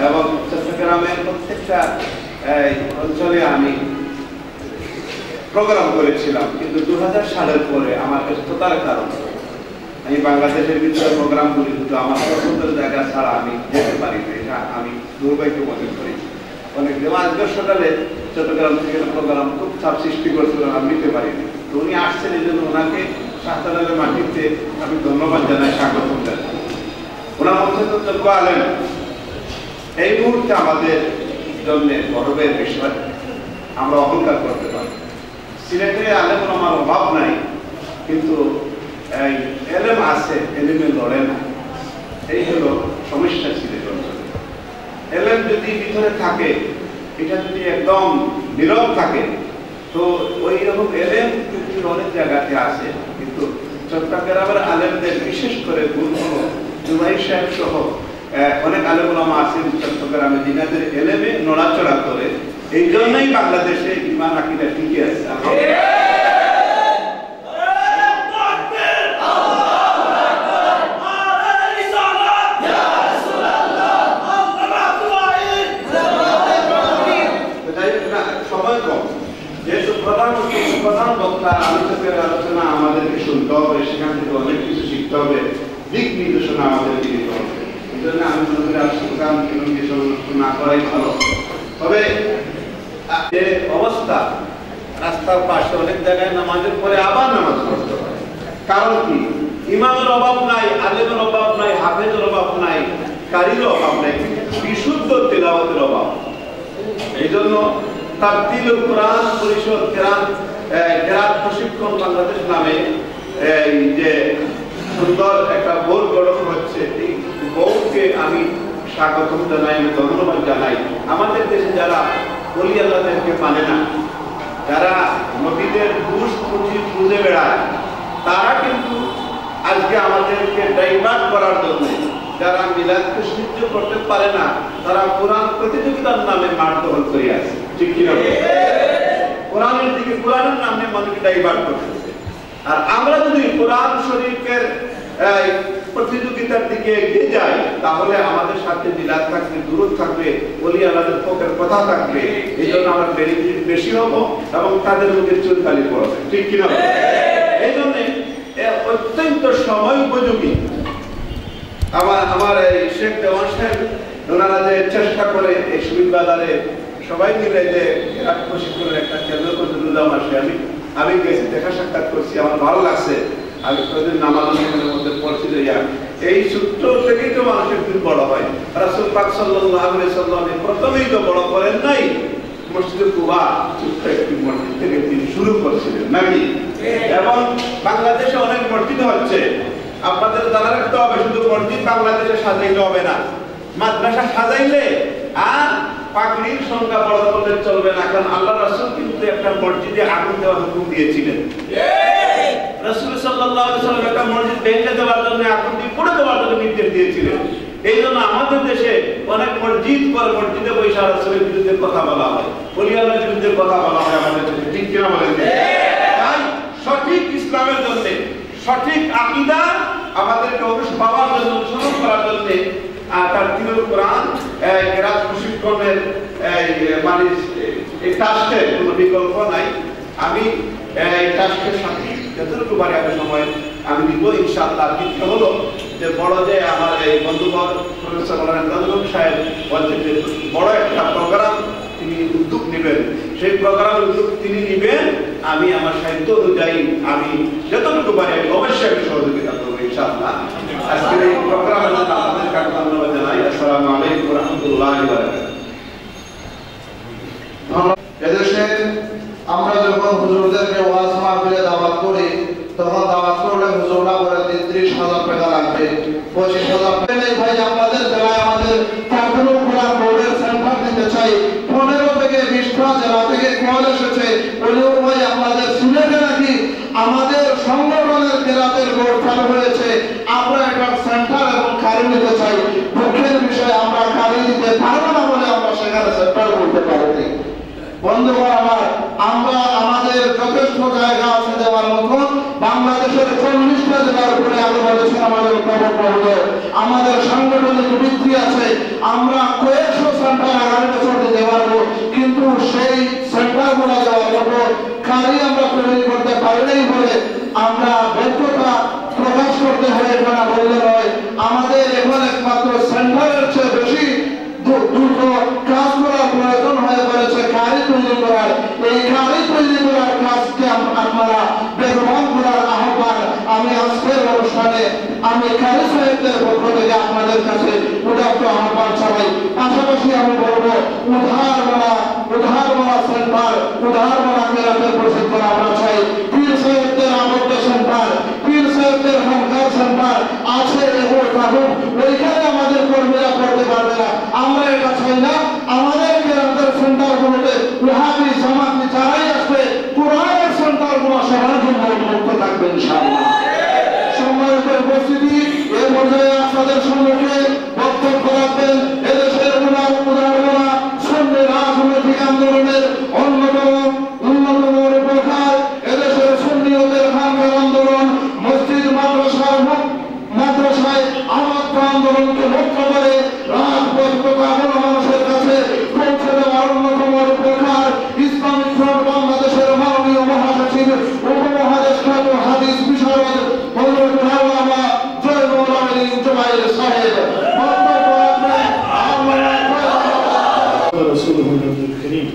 এবং চট্টগ্রামের প্রত্যেকটা অঞ্চলে আমি প্রোগ্রাম করেছিলাম। কিন্তু 2000 সালের পরে আমার ব্যস্ততার কারণে আমি বাংলাদেশের ভিতরে প্রোগ্রামগুলি কিন্তু আমার পছন্দের জায়গা ছাড়া আমি যেতে পারি না, এটা আমি দুর্ভাগ্য মনে করি। অনেক আজকের সকালে চট্টগ্রাম থেকে প্রোগ্রাম খুব চাপ সৃষ্টি করছিলাম, আমি নিতে পারিনি। তো উনি আসছেন, এই জন্য ওনাকে শাহজালালের মাটিতে আমি ধন্যবাদ জানাই, স্বাগত জানাই। ওনার মধ্যে তো যোগ্য আলেম এই মুহূর্তে আমাদের জন্য গর্বের বিষয়, আমরা অহংকার করতে পারি। সিলেটে আলেম আমার অভাব নাই, কিন্তু এলেম আছে, এলেমে লড়ে না, এই হলো সমস্যা সিলেট অঞ্চলে। এলেম যদি ভিতরে থাকে, এটা যদি একদম নীরব থাকে, তো ওই রকম এলেম পৃথিবীর অনেক জায়গাতে আছে। কিন্তু চট্টগ্রামের আলেমদের বিশেষ করে গুরু জুবাই সাহেব সহ অনেক আলেম ওলামা আছেন চট্টগ্রামে, যিনাদের এলেমে নড়াচড়া করে। এই জন্যই বাংলাদেশে ঈমান আকীদা টিকে আছে। সময় কম, যেহেতু প্রধান বক্তা আলোচকের আলোচনা আমাদেরকে শুনতে হবে, সেখান থেকে অনেক কিছু শিখতে হবে, দিক নির্দেশনা আমাদেরকে দিতে হবে। এই জন্য আমি মনে করি আলোচনা না করাই ভালো। তবে যে অবস্থা, রাস্তার পাশে অনেক জায়গায় নামাজের পরে আবার নামাজ পড়তে হয়। কারণ কি? ইমামের অভাব নাই, আলেমের অভাব নাই, হাফেজের অভাব নাই, কারির অভাব নাই, বিশুদ্ধ তেলাওয়াতের অভাব। এই জন্য তাফসীরুল কোরআন পরিষদ কেরাত প্রশিক্ষণ বাংলাদেশ নামে এই যে সুন্দর একটা বোর্ড গঠন হচ্ছে, এই বোর্ডকে আমি স্বাগতম জানাই, আমি ধন্যবাদ জানাই। আমাদের দেশে যারা ওলি আল্লাহদেরকে মানে না, যারা নবীদের দুষ খুঁজে বেড়ায়, তারা কিন্তু আজকে আমাদেরকে ডাইভার্ট করার জন্য, যারা মিলাদকে সহ্য করতে পারে না, তারা কোরআন প্রতিযোগিতার নামে মারধর করে আছে, ঠিক কিনা? কোরআনের দিকে, কোরআনের নামে মানুষকে ডাইভার্ট করতেছে। আর আমরা যদি কোরআন শরীফের প্রতিযোগিতার দিকে এগিয়ে যাই, তাহলে আমাদের সাথে মিলাদ থাকবে, দুরূদ থাকবে, ওলি আল্লাহদের পক্ষের কথা থাকবে। এই জন্য আমরা বেনিফিট বেশি হব এবং তাদের মধ্যে চুলকালি পড়বে, ঠিক কিনা? এই জন্য অত্যন্ত সময় উপযোগী আমার এই শেখ দেওয়ান সাহেব, ওনারা যে চেষ্টা করে এই সুবিধ বাজারে সবাই মিলে যে প্রশিক্ষণের একটা কেন্দ্র করতে আসে, আমি গেছি, দেখা সাক্ষাৎ করছি, আমার ভালো লাগছে। আমি প্রতিদিন নামাজের মধ্যে পড়ছি যে এই সূত্র থেকেই তো মানুষের দিন বড় হয়। রাসূল পাক সাল্লাল্লাহু আলাইহি সাল্লাম প্রথমেই তো বড় করেন নাই, মসজিদে কুবা ছোট্ট একটি মসজিদ থেকে তিনি শুরু করছিলেন নাকি? এবং বাংলাদেশে অনেক মসজিদ হচ্ছে, আপনাদের জানা রাখতে হবে, শুধু মসজিদ বাংলাদেশে সাজাইলে হবে না, মাদ্রাসা সাজাইলে আর পাগড়ির সংখ্যা বড় করলে চলবে না। কারণ আল্লাহ রাসূল কিন্তু একটা মসজিদে আগুন দেওয়ার হুকুম দিয়েছিলেন। রাসূল সাল্লাল্লাহু আলাইহি ওয়াসাল্লাম একটা মসজিদ ভেঙে দেওয়ার জন্য, আগুন দিয়ে পুড়ে দেওয়ার জন্য নির্দেশ দিয়েছিলেন। এই জন্য আমাদের দেশে অনেক মসজিদ করে মসজিদে বৈশা রাসূলের বিরুদ্ধে কথা বলা হয়, ওলিয়াদের বিরুদ্ধে কথা বলা হয় আমাদের দেশে, ঠিক কিনা বলেন? তাই সঠিক ইসলামের জন্য, সঠিক আকীদা আমাদেরকে পাওয়ার জন্য, অনুসরণ করার জন্য তার তিলুল কোরআন কেরাত প্রশিক্ষণের মানে এই টাস্কের কোনো বিকল্প নাই। আমি এই টাস্কের সাথে যতটুকু পারি আমি সময় আমি দিব ইনশাআল্লাহ। কিন্তু হলো যে বড় যে আমার এই বন্ধুবর প্রফেসর মৌলানা সাহেব বলছেন যে বড় একটা প্রোগ্রাম তিনি উদ্যোগ নেবেন, সেই প্রোগ্রামের উদ্যোগ তিনি নেবেন। আমি আমার সাহিত্য অনুযায়ী আমি যতটুকু পারি আমি অবশ্যই আমি সহযোগিতা করবো ইনশাআল্লাহ। আজকের এই প্রোগ্রামের জন্য আপনাদের কাছে ধন্যবাদ জানাই। আসসালামু আলাইকুম ওয়া রাহমাতুল্লাহি ওয়া বারাকাতুহু। এদেশে আমরা যখন হুজুরদেরকে ওয়াজ মাহফিলে দাওয়াত করি, তখন দাওয়াত করলে হুজুররা বলে 30,000 টাকা লাগবে, 25,000 টাকা নেই ভাই। আমাদের জেলায় আমাদের তারপরেও কোরআন বোর্ডের সেন্টার দিতে চাই। 15 থেকে 20টা জেলা থেকে কল এসেছে, বলেও ভাই আমাদের সিলেটে নাকি আমাদের সংগঠনের কেরাতের বোর্ড চালু হয়েছে, আমরা একটা সেন্টার এবং কারি নিতে চাই। দুঃখের বিষয় আমরা কারি দিতে পারবো না বলে আমরা সেখানে সেন্টার করতে পারিনি। বন্ধুগণ আমার, আমরা আমাদের যথেষ্ট জায়গা আছে দেওয়ার মতো। বাংলাদেশের 40টা জেলার উপরে আগে বলেছেন আমাদের অধ্যাপক মহোদয়, আমাদের সাংগঠনিক বৃদ্ধি আছে। আমরা কয়েকশো সেন্টার আগামী বছর দিতে পারবো, কিন্তু সেই সেন্টার গুলো দেওয়ার মতো কারি আমরা তৈরি করতে পারিনি বলে আমরা ব্যর্থতা প্রকাশ করতে হয়, না বললে নয়। আমাদের এখন একমাত্র সেন্টারের চেয়ে বেশি দ্রুত কাজ করার প্রয়োজন হয়ে পড়েছে কারি তৈরি করার। এই কারি তৈরি করার কাজকে আপনারা বেগবান করার আহ্বান আমি আজকের অনুষ্ঠানে আমি কারি সাহেবদের পক্ষ থেকে আপনাদের কাছে উদাত্ত আহ্বান চালাই। পাশাপাশি আমি বলবো উদারমালা সেন্টার, উদারমালা কেরাতের প্রশিক্ষণ আমরা চাই। পীর সাহেবদের আবদ্ধ সেন্টার, পীর সাহেবদের হামকার সেন্টার আছে এবং থাকুক, ওইখানে আমাদের কর্মীরা করতে পারবে না, আমরা এটা চাই না। আমাদের কেরাতের সেন্টার গুলোতে ওয়াহাবি জামাতি যারাই আসবে, কোরআনের সেন্টার গুলো সবার জন্য উন্মুক্ত থাকবে ইনশাআল্লাহ। সম্মানিত উপস্থিতি, এর মধ্যে আপনাদের সম্মুখে বক্তব্য রাখবেন এদেশের উদারমালা সুন্নি রাজনৈতিক আন্দোলনের অন্যতম প্রকার, এদেশের সুন্নিয়তের খানকার আন্দোলন, মসজিদ মাদ্রাসায় আহত আন্দোলনকে লক্ষ্য করে রাজপথ তথা মানুষের কাছে পৌঁছে দেওয়ার অন্যতম প্রকার ইসলামিক ফ্রন্ট বাংলাদেশের মাননীয় মহাসচিব উপমহাদেশ খ্যাত হাদিস বিশারদ হযরতুল আল্লামা জয়নুল আবেদিন জুবাইর সাহেব বক্তব্য রাখবেন। রাসূলুল্লাহ করিম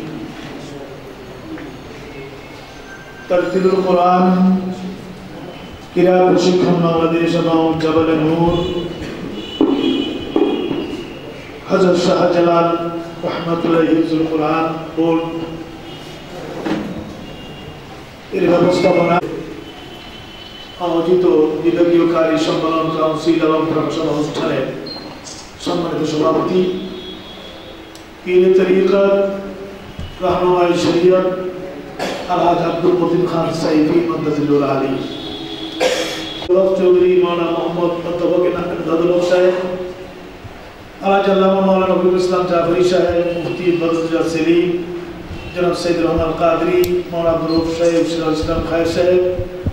তারতিলুল কোরআন কিরাত প্রশিক্ষণ বাংলাদেশ এবং জাবালে নূর হযরত শাহজালাল রহমাতুল্লাহি হিফজুল কোরআন বোর্ড এর ব্যবস্থাপনা আয়োজিত বিভাগীয় কারি সম্মেলন কাউন্সিল এবং প্রকাশন অনুষ্ঠানের সম্মানিত সভাপতি, পীর তরিকত রাহনুমাই শরীয়ত আলহাজ আব্দুল মতিন খান সাইফি মাদ্দাজিলুল আলী, চৌধুরী মাওলানা মোহাম্মদ অধ্যাপক দাদুল সাহেব, আলহাজ আল্লামা মাওলানা নবীল ইসলাম জাফরি সাহেব, মুফতি বদরুজ্জামান সেলিম, জনাব সৈয়দ রহমান কাদরি, মাওলানা আব্দুল রউফ সাহেব, সিরাজুল ইসলাম খায়ের সাহেব,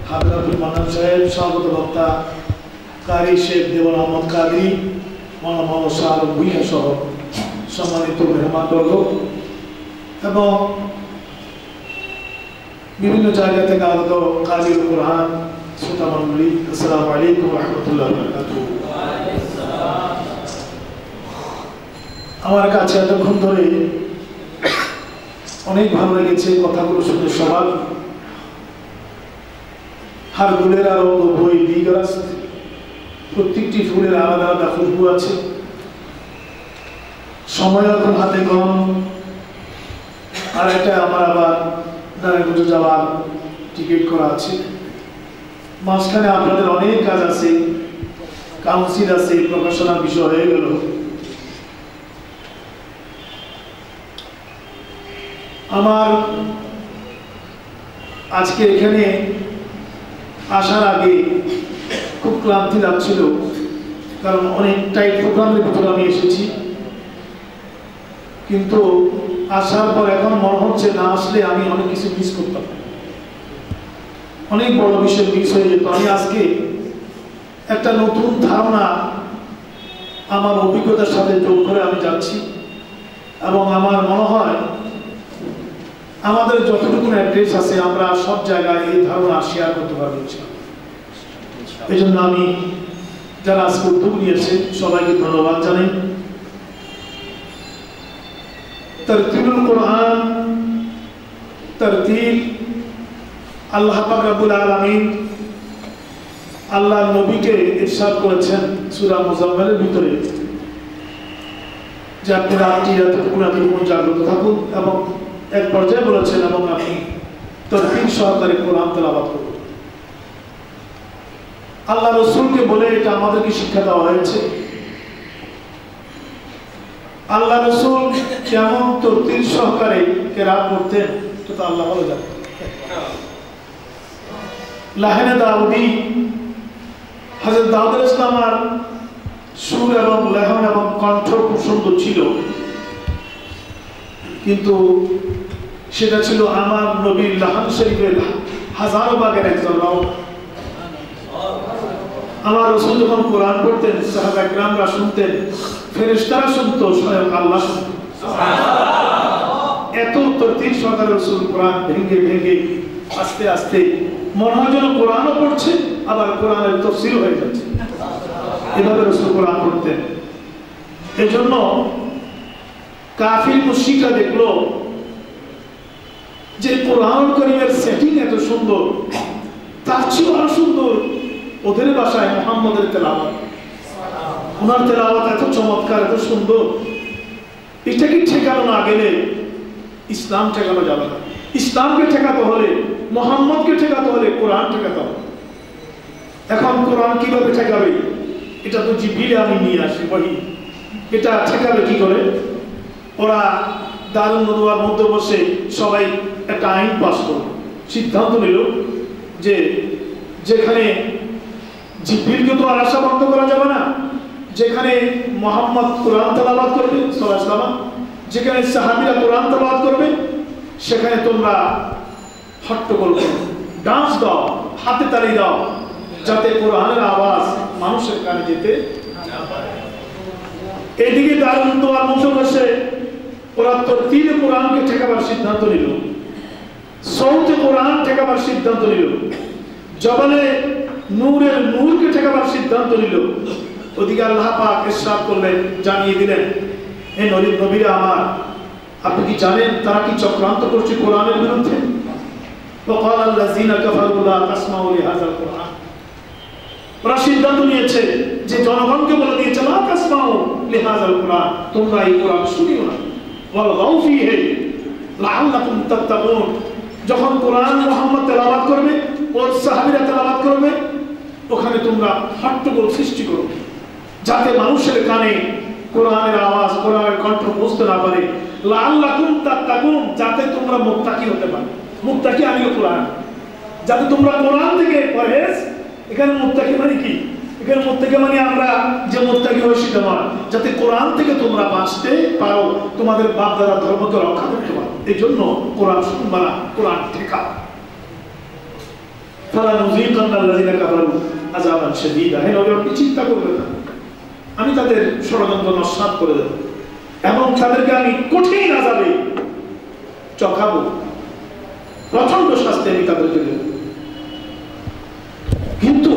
হাফিজ আব্দুল মান্নান সাহেব, স্বাগত বক্তা কারি শেখ দেওয়ান আহমদ কাদরি, মাওলানা মোহাম্মদ শাহ আলম ভূঁইয়া সহ সম্মানিত মেহমানবর্গ এবং বিভিন্ন জায়গা থেকে আগত কারি কোরআন শ্রোতা মণ্ডলী, আসসালামু আলাইকুম ওয়া রাহমাতুল্লাহি ওয়া বারাকাতুহু। আমার কাছে এতক্ষণ ধরে অনেক ভালো লেগেছে কথাগুলো শুনে। সবার হার ফুলের আরো বই দিক আছে, প্রত্যেকটি ফুলের আলাদা আলাদা খুশবু আছে। সময় এখন হাতে কম, আর একটা আমার আবার নারায়ণগঞ্জ যাওয়ার টিকিট করা আছে। মাঝখানে আপনাদের অনেক কাজ আছে, কাউন্সিল আছে, প্রকাশনার বিষয় হয়ে গেল। আমার আজকে এখানে আসার আগে খুব ক্লান্তি লাগছিল, কারণ অনেক টাইট প্রোগ্রামের ভিতরে আমি এসেছি, কিন্তু আসার পর এখন মনে হচ্ছে না আসলে আমি অনেক কিছু মিস করতাম, অনেক বড় বিষয় মিস হয়ে যেত। আমি আজকে একটা নতুন ধারণা আমার অভিজ্ঞতার সাথে যোগ করে আমি যাচ্ছি, এবং আমার মনে হয় আমাদের যতটুকু অ্যাড্রেস আছে আমরা সব জায়গায় এই ধারণা শেয়ার করতে পারবো। এই জন্য আমি যারা আজকে উদ্যোগ নিয়েছে সবাইকে ধন্যবাদ জানাই। তারতিলুল কোরআন, তারতিল, আল্লাহ পাক রব্বুল আলামিন আল্লাহর নবীকে ইরশাদ করেছেন সূরা মুজাম্মিলের ভিতরে যে আপনি রাত্রি জাগ্রত থাকুন, এবং এক পর্যায়ে বলেছেন এবং আপনি তারতিল সহকারে কোরআন তেলাওয়াত করুন। আল্লাহ রসুলকে বলে এটা আমাদেরকে শিক্ষা দেওয়া হয়েছে। আল্লাহ রসুল কেমন তারতিল সহকারে কেরাত করতেন তো আল্লাহ ভালো জানেন। লাহেনে দাউদি, হযরত দাউদ আলাইহিস সালামের সুর এবং লেহন এবং কণ্ঠ খুব সুন্দর ছিল, কিন্তু সেটা ছিল আমার নবীর লাহান শরীফের হাজারো ভাগের একজন রওনা। আমার রাসূল যখন কোরআন পড়তেন সাহাবা কিরামরা শুনতেন, ফেরেশতারা শুনতো, স্বয়ং আল্লাহ শুনতেন। এত তারতিল সহকারে রাসূল কোরআন ভেঙে ভেঙে আস্তে আস্তে মনে হয় যেন কোরআনও পড়ছে আবার কোরআনের তাফসীর হয়ে যাচ্ছে, এভাবে রাসূল কোরআন পড়তেন। এজন্য কাফির মুশরিকরা দেখলো যে কোরআন কারীমের সেটিং এত সুন্দর, তার চেয়ে আরো সুন্দর ওদের ভাষায় মুহাম্মদের তেলাওয়াত, ওনার তেলাওয়াত এত চমৎকার, এত সুন্দর, এটাকে ঠেকানো না গেলে ইসলাম ঠেকানো যাবে না। ইসলামকে ঠেকাতে হলে, মুহাম্মদকে ঠেকাতে হলে কোরআন ঠেকাতে হবে। এখন কোরআন কিভাবে ঠেকাবে? এটা তো জিবরিল আমি নিয়ে আসি বহি, এটা ঠেকাবে কি করে? ওরা দারুন নদুয়ার মধ্যে বসে সবাই একটা আইন পাস করল, সিদ্ধান্ত নিল যে যেখানে জিবরিলকে তো আর আশা বন্ধ করা যাবে না, যেখানে মুহাম্মদ কোরআন তেলাওয়াত করবে সাল্লাল্লাহু আলাইহি ওয়াসাল্লাম, যেখানে সাহাবীরা কোরআন তেলাওয়াত করবে সেখানে তোমরা হট্টগোল করো, ডান্স দাও, হাতে তালি দাও, যাতে কোরআনের আওয়াজ মানুষের কানে যেতে না পারে। এদিকে দারুন নদুয়ার মধ্যে বসে ওরা তারতিলে কোরআনকে ঠেকাবার সিদ্ধান্ত নিল, সৌতে কোরআন ঠেকাবার সিদ্ধান্ত নিল, জবালে নূরের নূরকে ঠেকাবার সিদ্ধান্ত নিল। ওদিকে আল্লাহ পাক ইরশাদ করলেন, জানিয়ে দিলেন, হে নবীরা আমার, আপনি কি জানেন তারা কি চক্রান্ত করছে কোরআনের বিরুদ্ধে? وقال الذين كفروا لا تسمعوا لهذا القرآن, ওরা সিদ্ধান্ত নিয়েছে যে জনগণকে বলে দিয়েছে লা তাসমাউ লিহাযাল কুরআন, তোমরা এই কোরআন শুনিও না, ওয়ালগাউ ফীহি লাআল্লাকুম তাত্তাকুন। যখন কোরআন মুহাম্মদ তেলাওয়াত করবে, ওর সাহাবীরা তেলাওয়াত করবে, ওখানে তোমরা হট্টগোল সৃষ্টি করো, যাতে মানুষের কানে কোরআনের আওয়াজ, কোরআনের কণ্ঠ পৌঁছতে না পারে। লাআল্লাকুম তাত্তাকুন, যাতে তোমরা মুত্তাকি হতে পারো। মুত্তাকি আমি কোরআন, যাতে তোমরা কোরআন থেকে পরহেজ। এখানে মুত্তাকি মানে কি? এখানে মুত্তাকি মানে আমরা যে মুত্তাকি হই সেটা নয়, যাতে কোরআন থেকে তোমরা বাঁচতে পারো, তোমাদের বাপ দাদা ধর্মকে রক্ষা করতে পারো। এই জন্য কোরআন শুনবা না, কোরআন ঠেকাও। ফালানুযীকান্নাল্লাযীনা কাফারু আযাবান শাদীদা, হে নবী আপনি চিন্তা করবেন না, আমি তাদের ষড়যন্ত্র নস্যাৎ করে দেব এবং তাদেরকে আমি কঠিন আযাবে চখাবো, প্রচন্ড শাস্তি আমি তাদেরকে দেব। কিন্তু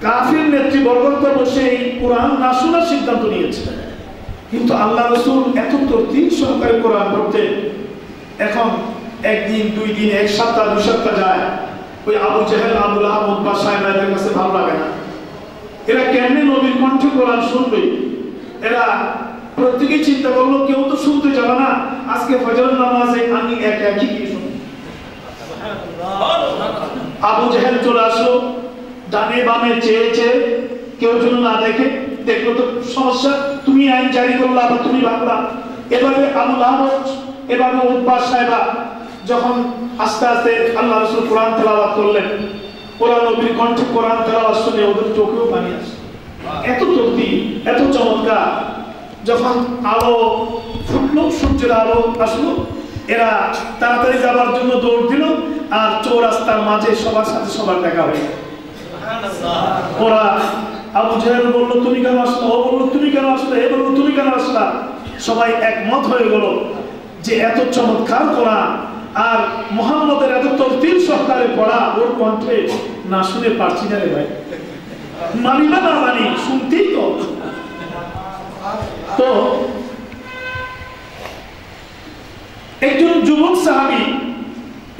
কাফির নেতৃবর্গ তো বসে এই কোরআন না শোনার সিদ্ধান্ত নিয়েছে, কিন্তু আল্লাহ রাসূল এত তারতিল সহকারে কোরআন পড়তেন। এখন একদিন, দুই দিন, এক সপ্তাহ, 2 সপ্তাহ যায়, ওই আবু জেহেল, আবু লাহাব, উতবা, সাইবাদের কাছে ভালো লাগে না। এরা কেমনে নবীর কণ্ঠে কোরআন শুনবে? এরা প্রত্যেকে চিন্তা করলো কেউ তো শুনতে যাবে না, আজকে ফজরের নামাজে আমি একা একই গিয়ে শুনবো। আবু জেহেল চলে আসলো, ডানে বামে চেয়ে চেয়ে, কেউ যেন না দেখে, দেখলো তো সমস্যা, তুমি আইন জারি করলা, আবার তুমি ভাবলা। এভাবে আবু লাহাব, এভাবে উতবা, সাইবা যখন আস্তে আস্তে আল্লাহ রাসূল কোরআন তেলাওয়াত করলেন, ওরা নবীর কণ্ঠে কোরআন তেলাওয়াত শুনে ওদের চোখেও পানি আসে। এত তর্তি, এত চমৎকার। যখন আলো ফুটলো, সূর্যের আলো আসলো, এরা তাড়াতাড়ি যাবার জন্য দৌড় দিল, আর চৌরাস্তার মাঝে সবার সাথে সবার দেখা হয়ে গেল। ওরা আবু জাহেল বললো তুমি কেন আসলো, ও বললো তুমি কেন আসলে, এ বললো তুমি কেন আসলা। সবাই একমত হয়ে গেল যে এত চমৎকার কোরআন আর মুহাম্মদের এত তরতিল সহকারে পড়া ওর কণ্ঠে না শুনে পারছি না রে ভাই, মানি না না মানি, শুনতেই তো। তো একজন যুবক সাহাবী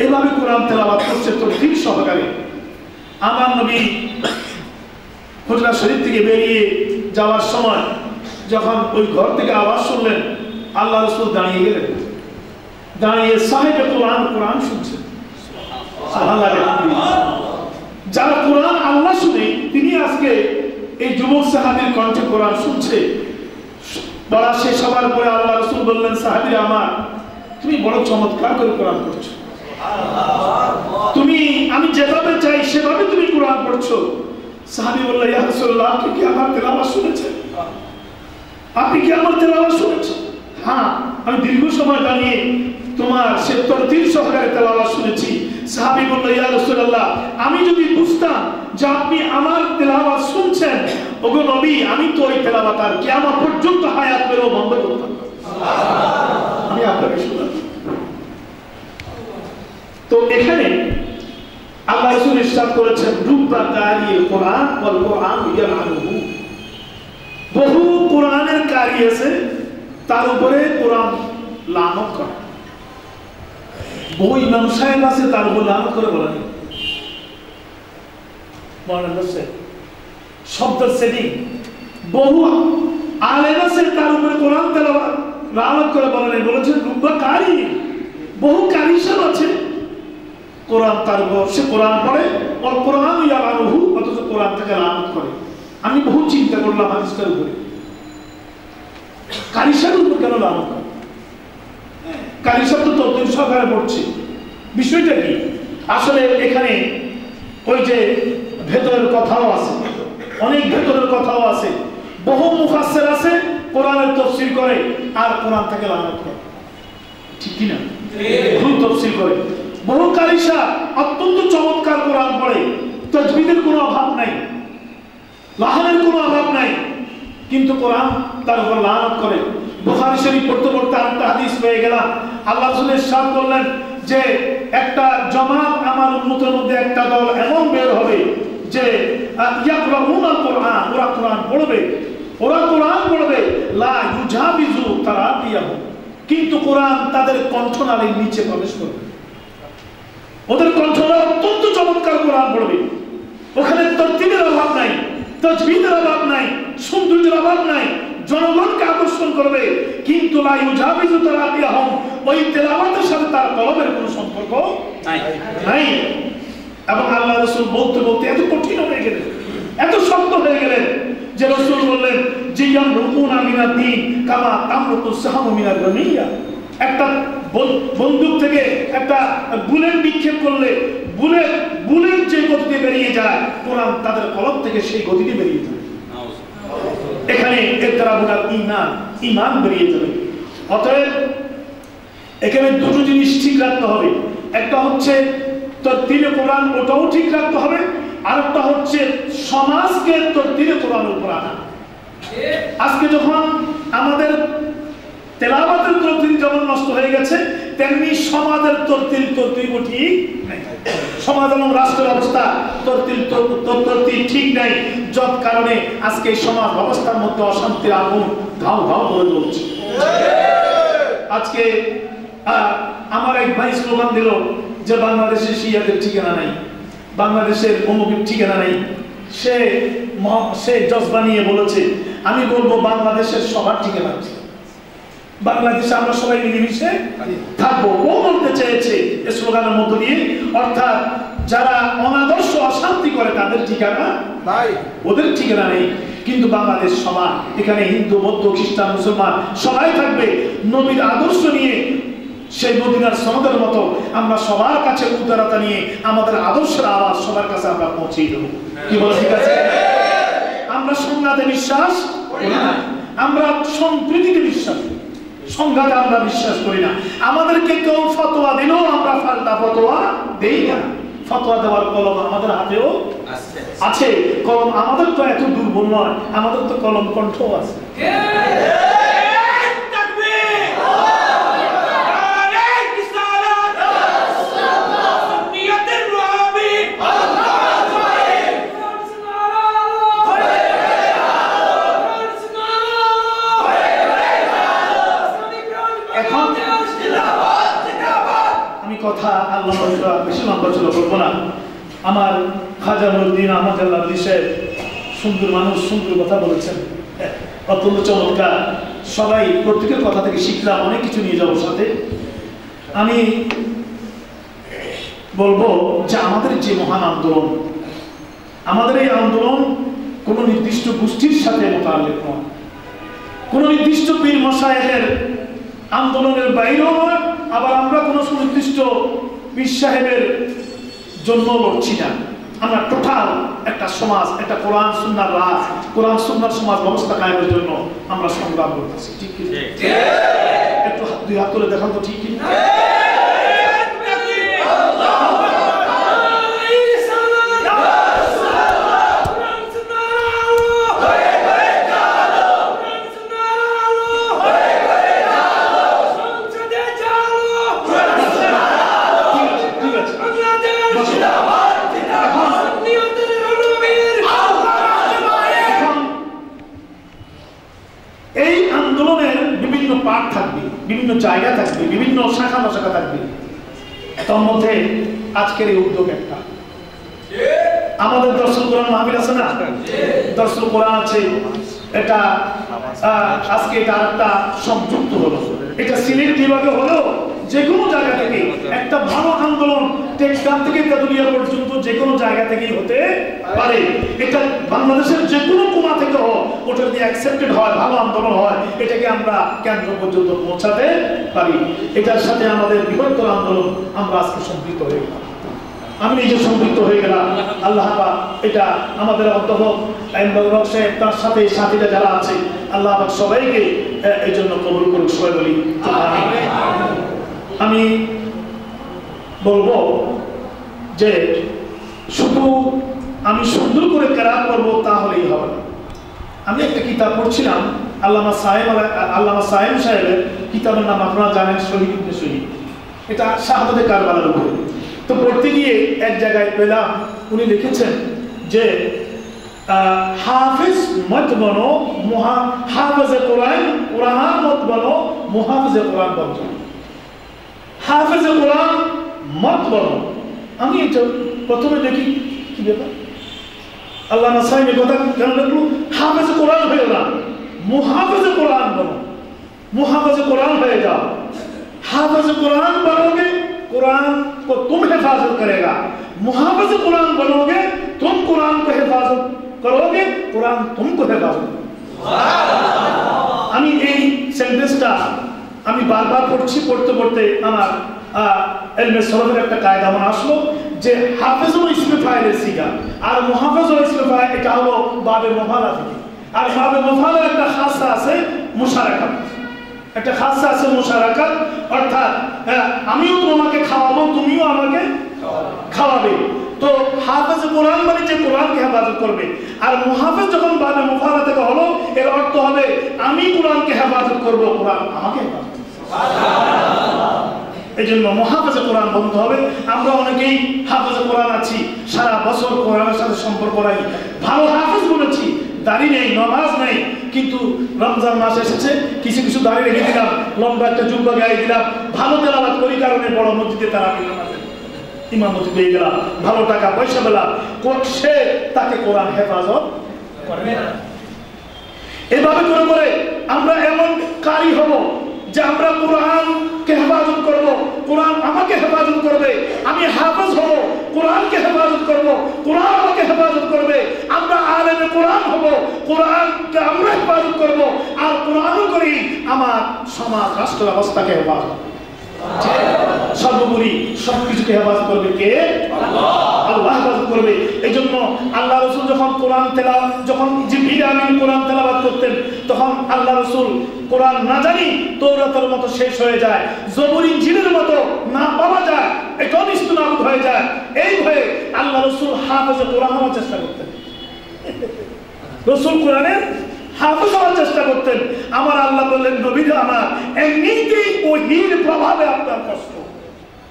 এভাবে কোরআন তেলাওয়াত করছে তরতিল সহকারে। আমার নবী হুজরা শরীফ থেকে বেরিয়ে যাওয়ার সময় যখন ওই ঘর থেকে আওয়াজ শুনলেন, আল্লাহ রাসূল দাঁড়িয়ে গেলেন, দাঁড়িয়ে সাহেবে কোরআন কোরআন শুনছেন। যারা কোরআন আল্লাহ শুনে, তিনি আজকে এই যুবক সাহাবীর কণ্ঠে কোরআন শুনছে। বলা শেষ হবার পরে আল্লাহ রাসূল বললেন, সাহাবীরা আমার, তুমি বড় চমৎকার করে কোরআন পড়ছো, তুমি আমি যেভাবে চাই সেভাবে তুমি কোরআন পড়ছো। সাহাবী বলল, ইয়া রাসূলুল্লাহ, আপনি কি আমার তেলাওয়াত শুনেছেন? আপনি কি আমার তেলাওয়াত শুনেছেন? হ্যাঁ, আমি দীর্ঘ সময় দাঁড়িয়ে তোমার সে তরতিল সহকারে তেলাওয়াত শুনেছি। সাহাবী বলল, ইয়া রাসূলুল্লাহ, আমি যদি বুঝতাম যে আপনি আমার তেলাওয়াত শুনছেন, ওগো নবী, আমি তো ওই তেলাওয়াত আর কিয়ামত পর্যন্ত হায়াত পেলেও বন্ধ করতাম না, আমি আপনাকে শোনাব। তো এখানে আল্লাহ রাসূল ইরশাদ করেছেন, রুব্বা কারিল কোরআন ওয়াল কোরআন ইয়ালআনুহু। বহু কোরআনের কারি আছে, তার উপরে কোরআন লানত করে। বহু ইমাম সাহেব আছে, তার উপর লানত করে বলেন শব্দের সেটিং। বহু আলেম আছে, তার উপরে কোরআন তেলাওয়াত লানত করে বলেন, বলেছেন রুব্বা কারি। বহু কারি সাহেব আছে, কোরআন তার উপর সে কোরআন পড়ে, ওয়াল কোরআন ইয়ালআনুহু, অথচ কোরআন থেকে লানত করে। আমি বহু চিন্তা করলাম হাদিসটার উপরে, কারি সাহেবের উপর কেন লানত করে? কারি সাহেব তো তরতিল সহকারে পড়ছে, বিষয়টা কি? আসলে এখানে ওই যে ভেতরের কথাও আছে, অনেক ভেতরের কথাও আছে। বহু মুফাসসির আছে কোরআনের তাফসীর করে আর কোরআন থেকে লানত করে, ঠিক কি না? ভুল তাফসীর করে। বহু কারি সাহেব অত্যন্ত চমৎকার কোরআন পড়ে, তাজবিদের কোনো অভাব নাই, লাহানের কোনো অভাব নাই, কিন্তু কোরআন তার উপর লানত করে। বুখারী শরীফ পড়তে পড়তে একটা হাদিস পেয়ে গেলাম, আল্লাহ রাসূল ইরশাদ করলেন যে একটা জামাত আমার উম্মতের মধ্যে একটা দল এমন বের হবে যে ইয়াকরাউনাল কোরআন, ওরা কোরআন পড়বে, ওরা কোরআন পড়বে, লা ইউজাবিজু তারাতিয়াহু, কিন্তু কোরআন তাদের কণ্ঠনালীর নিচে প্রবেশ করবে। ওদের কণ্ঠনালী অত্যন্ত চমৎকার কোরআন পড়বে, ওখানে তরতিবের অভাব নাই, তাজবিদের অভাব নাই, সৌন্দর্যের অভাব নাই, জনগণকে আকর্ষণ করবে, কিন্তু লা ইউজাবিজু তারাতিয়াহুম, ওই তেলাওয়াতের সাথে তার কলবের কোনো সম্পর্ক নাই। এবং আল্লাহ রাসূল বলতে বলতে এত কঠিন হয়ে গেলেন, এত শক্ত হয়ে গেলেন যে রাসূল বললেন যে ইয়ামরুকুনা মিনাদ দ্বীন কামা তামরুকুস সাহামু মিনার রামিয়া। একটা বন্দুক থেকে একটা বুলেট নিক্ষেপ করলে বুলেট যে গতিতে বেরিয়ে যায়, কোরআন তাদের কলব থেকে সেই গতিতে বেরিয়ে যায়। এখানে ইকরাবুল ঈমান, ঈমান বেরিয়ে যাবে। অতএব এখানে দুটো জিনিস ঠিক রাখতে হবে, একটা হচ্ছে তরতিলে কোরআন, ওটাও ঠিক রাখতে হবে, আর একটা হচ্ছে সমাজকে তরতিলে কোরআনের উপর আনা। আজকে যখন আমাদের তেলাওয়াতের তরতিল যেমন নষ্ট হয়ে গেছে, তেমনি সমাজের তরতিল ঠিক নাই। সমাজ এবং রাষ্ট্রের অবস্থা তরতিল ঠিক নাই, যত কারণে আজকে সমাজ ব্যবস্থার মধ্যে অশান্তির আগুন ঘাউ ঘাউ করে জ্বলছে। আজকে আমার এক ভাই স্লোগান দিল যে বাংলাদেশের শিয়াদের ঠিকানা নাই, বাংলাদেশের অমুকের ঠিকানা নাই। সে জজবা নিয়ে বলেছে, আমি বলবো বাংলাদেশের সবার ঠিকানা আছে, বাংলাদেশে আমরা সবাই মিলেমিশে থাকবো। ও বলতে চেয়েছে এই স্লোগানের মধ্য দিয়ে, অর্থাৎ যারা অনাদর্শ অশান্তি করে তাদের ঠিকানা নাই, ওদের ঠিকানা নেই, কিন্তু বাংলাদেশ সবার, এখানে হিন্দু বৌদ্ধ খ্রিস্টান মুসলমান সবাই থাকবে। নবীর আদর্শ নিয়ে সেই মদিনার সনদের মতো আমরা সবার কাছে উদারতা নিয়ে আমাদের আদর্শের আওয়াজ সবার কাছে আমরা পৌঁছে দেবো। কি বলে ঠিক আছে? আমরা আমরা সংঘাতে বিশ্বাস করি না, আমরা সম্প্রীতিতে বিশ্বাস করি, সংঘাতে আমরা বিশ্বাস করি না। আমাদেরকে কেউ ফতোয়া দিলেও আমরা পাল্টা ফতোয়া দেই না। ফতোয়া দেওয়ার কলম আমাদের হাতেও আছে, কলম আমাদের তো এত দুর্বল নয়, আমাদের তো কলম কণ্ঠ আছে। কথা আল্লাহ বেশি লম্বা ছিল বলবো না। আমার খাজা নুরউদ্দিন আহমদ আল্লাহী সাহেব সুন্দর মানুষ, সুন্দর কথা বলেছেন, অত্যন্ত চমৎকার। সবাই প্রত্যেকের কথা থেকে শিখলাম, অনেক কিছু নিয়ে যাবো সাথে। আমি বলবো যে আমাদের যে মহান আন্দোলন, আমাদের এই আন্দোলন কোন নির্দিষ্ট গোষ্ঠীর সাথে মোতাবেক নয়, কোন নির্দিষ্ট পীর মাশায়েখের আন্দোলনের বাইরেও নয়, আবার আমরা কোন সুনির্দিষ্ট পীর সাহেবের জন্য লড়ছি না। আমরা টোটাল একটা সমাজ, একটা কোরআন সুন্নাহর রাজ, কোরআন সুন্নাহর সমাজ ব্যবস্থা কায়েমের জন্য আমরা সংগ্রাম করতেছি। ঠিক কি? একটু দুই হাত করে দেখান তো, ঠিক কি? বিভিন্ন জায়গা থাকবে, বিভিন্ন শাখা প্রশাখা থাকবে। তার মধ্যে আজকের এই উদ্যোগ একটা, আমাদের দর্শন কোরআন মাহফিল আছে না, দর্শন কোরআন আছে, এটা আজকে এটা আরেকটা সংযুক্ত হলো। এটা সিলেট বিভাগে হলো যে কোনো জায়গা থেকে একটা ভালো আন্দোলন, টেকগ্রাম থেকে তেতুলিয়া পর্যন্ত যে কোনো জায়গা থেকেই হতে পারে। এটা বাংলাদেশের যে কোনো কোণা থেকে হোক, ওটা যদি অ্যাকসেপ্টেড হয়, ভালো আন্দোলন হয়, এটাকে আমরা কেন্দ্র পর্যন্ত পৌঁছাতে পারি। এটার সাথে আমাদের বৃহত্তর আন্দোলন আমরা আজকে সম্পৃক্ত হয়ে গেলাম, আমি নিজে সম্পৃক্ত হয়ে গেলাম। আল্লাহ পাক এটা আমাদের অন্তত তার সাথে সাথীরা যারা আছে, আল্লাহ পাক সবাইকে এই জন্য কবুল করুক, সবাই বলি আমি বলবো যে শুধু আমি সুন্দর করে কেরাত করবো তাহলেই হবে না। আমি একটা কিতাব পড়ছিলাম, আল্লামা সায়েম সাহেবের কিতাবের নাম আপনারা জানেন, শহীদ ইবনে শহীদ। এটা শাহাদাতে কারবালার উপরে। তো পড়তে গিয়ে এক জায়গায় পেলাম উনি লিখেছেন যে হাফিজ মত বনো, হাফেজে কোরআন, কোরআন মত বনো, মুহাফিজে কোরআন বনো। হাফেজে কোরআন মত বনো। আমি এটা প্রথমে দেখি কি ব্যাপার, আল্লাহ সাহেবের কথা কেন লিখলো? হাফেজে কোরআন হয়ে না, মুহাফিজে কোরআন বনো, मुहाफ़िज़ कुरान हो जाओ। हाफ़िज़ कुरान बनोगे, कुरान को तुम हिफाजत करेगा। मुहाफ़िज़ कुरान बनोगे, तुम कुरान को हिफाजत करोगे, कुरान तुमको हिफाजत। আমি এই সেন্টেন্সটা আমি বারবার পড়ছি, পড়তে পড়তে আমার ইলমে সরফের একটা কায়দা মনে আসলো যে হাফেজ ও ইসমে ফাইলের সিগা আর মুহাফিজ ও ইসমে ফাইল, এটা হলো বাবে মুফালা থেকে। আর বাবে মুফালার একটা খাসা আছে মুশারাকাত, একটা খাসা আছে মুশারাকাত, অর্থাৎ আমিও তোমাকে খাওয়াবো, তুমিও আমাকে খাওয়াবে। তো হাফেজ কোরআন মানে যে কোরআনকে হেফাজত করবে, আর মুহাফিজ যখন বাবে মুফালা থেকে হলো, এর অর্থ হবে আমি কোরআনকে হেফাজত করব, কোরআন আমাকে হেফাজত করবে। এই জন্য মুহাফিজ কোরআন বলতে হবে। আমরা অনেকেই হাফেজ কোরআন আছি, সারা বছর কোরআনের সাথে সম্পর্ক নাই, ভালো হাফেজ বলেছি, দাড়ি নেই, নামাজ নেই, কিন্তু রমজান মাস এসেছে, কিছু কিছু দাড়ি রেখে দিলাম, লম্বা একটা জুব্বা গায়ে দিলাম, ভালো তেলাওয়াত করি কারণে বড় মসজিদে তারা ইমামতি পেয়ে গেলাম, ভালো টাকা পয়সা পেলাম, সে তাকে কোরআন হেফাজত করবে না। এভাবে করে করে আমরা এমন কারি হব যে আমরা কোরআনকে হেফাজত করব, কোরআন আমাকে হেফাজত করবে, আমি হাফেজ হব, কোরআনকে হেফাজত করব, কোরআন আমাকে হেফাজত করবে, আমরা আলেমে কোরআন হব, কোরআনকে আমরা হেফাজত করব, আর কোরআনও করি আমার সমাজ রাষ্ট্র ব্যবস্থাকে হেফাজত। সর্বোপরি সবকিছুকে হেফাজত করবে কে? আল্লাহ হেফাজত করবে। এই জন্য আল্লাহ রাসূল যখন কোরআন তেলাওয়াত, যখন জিবরিল আমিন কোরআন তেলাওয়াত করতেন তখন আল্লাহ রাসূল কোরআন না জানি তৌরাতের মতো শেষ হয়ে যায়, জবুর ইনজিলের মতো না পাওয়া যায়, এটা নিস্তুনাবুদ হয়ে যায়। এই ভয়ে আল্লাহ রাসূল হাফেজে কোরআন হওয়ার চেষ্টা করতেন। রাসূল কোরআনের হাফেজ হওয়ার চেষ্টা করতেন। আমার আল্লাহ বললেন, নবী আমার এমনিতেই ওহীর প্রভাবে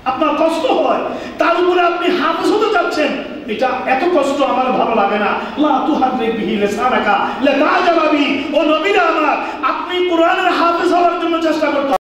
আপনার কষ্ট হয়, তার উপরে আপনি হাফেজ হতে যাচ্ছেন, এটা এত কষ্ট আমার ভালো লাগে না। লা তুহাররিক বিহি লিসানাকা লিতা'জালা বিহি। ও নবী আমার, আপনি কোরআনের হাফেজ হওয়ার জন্য চেষ্টা করতে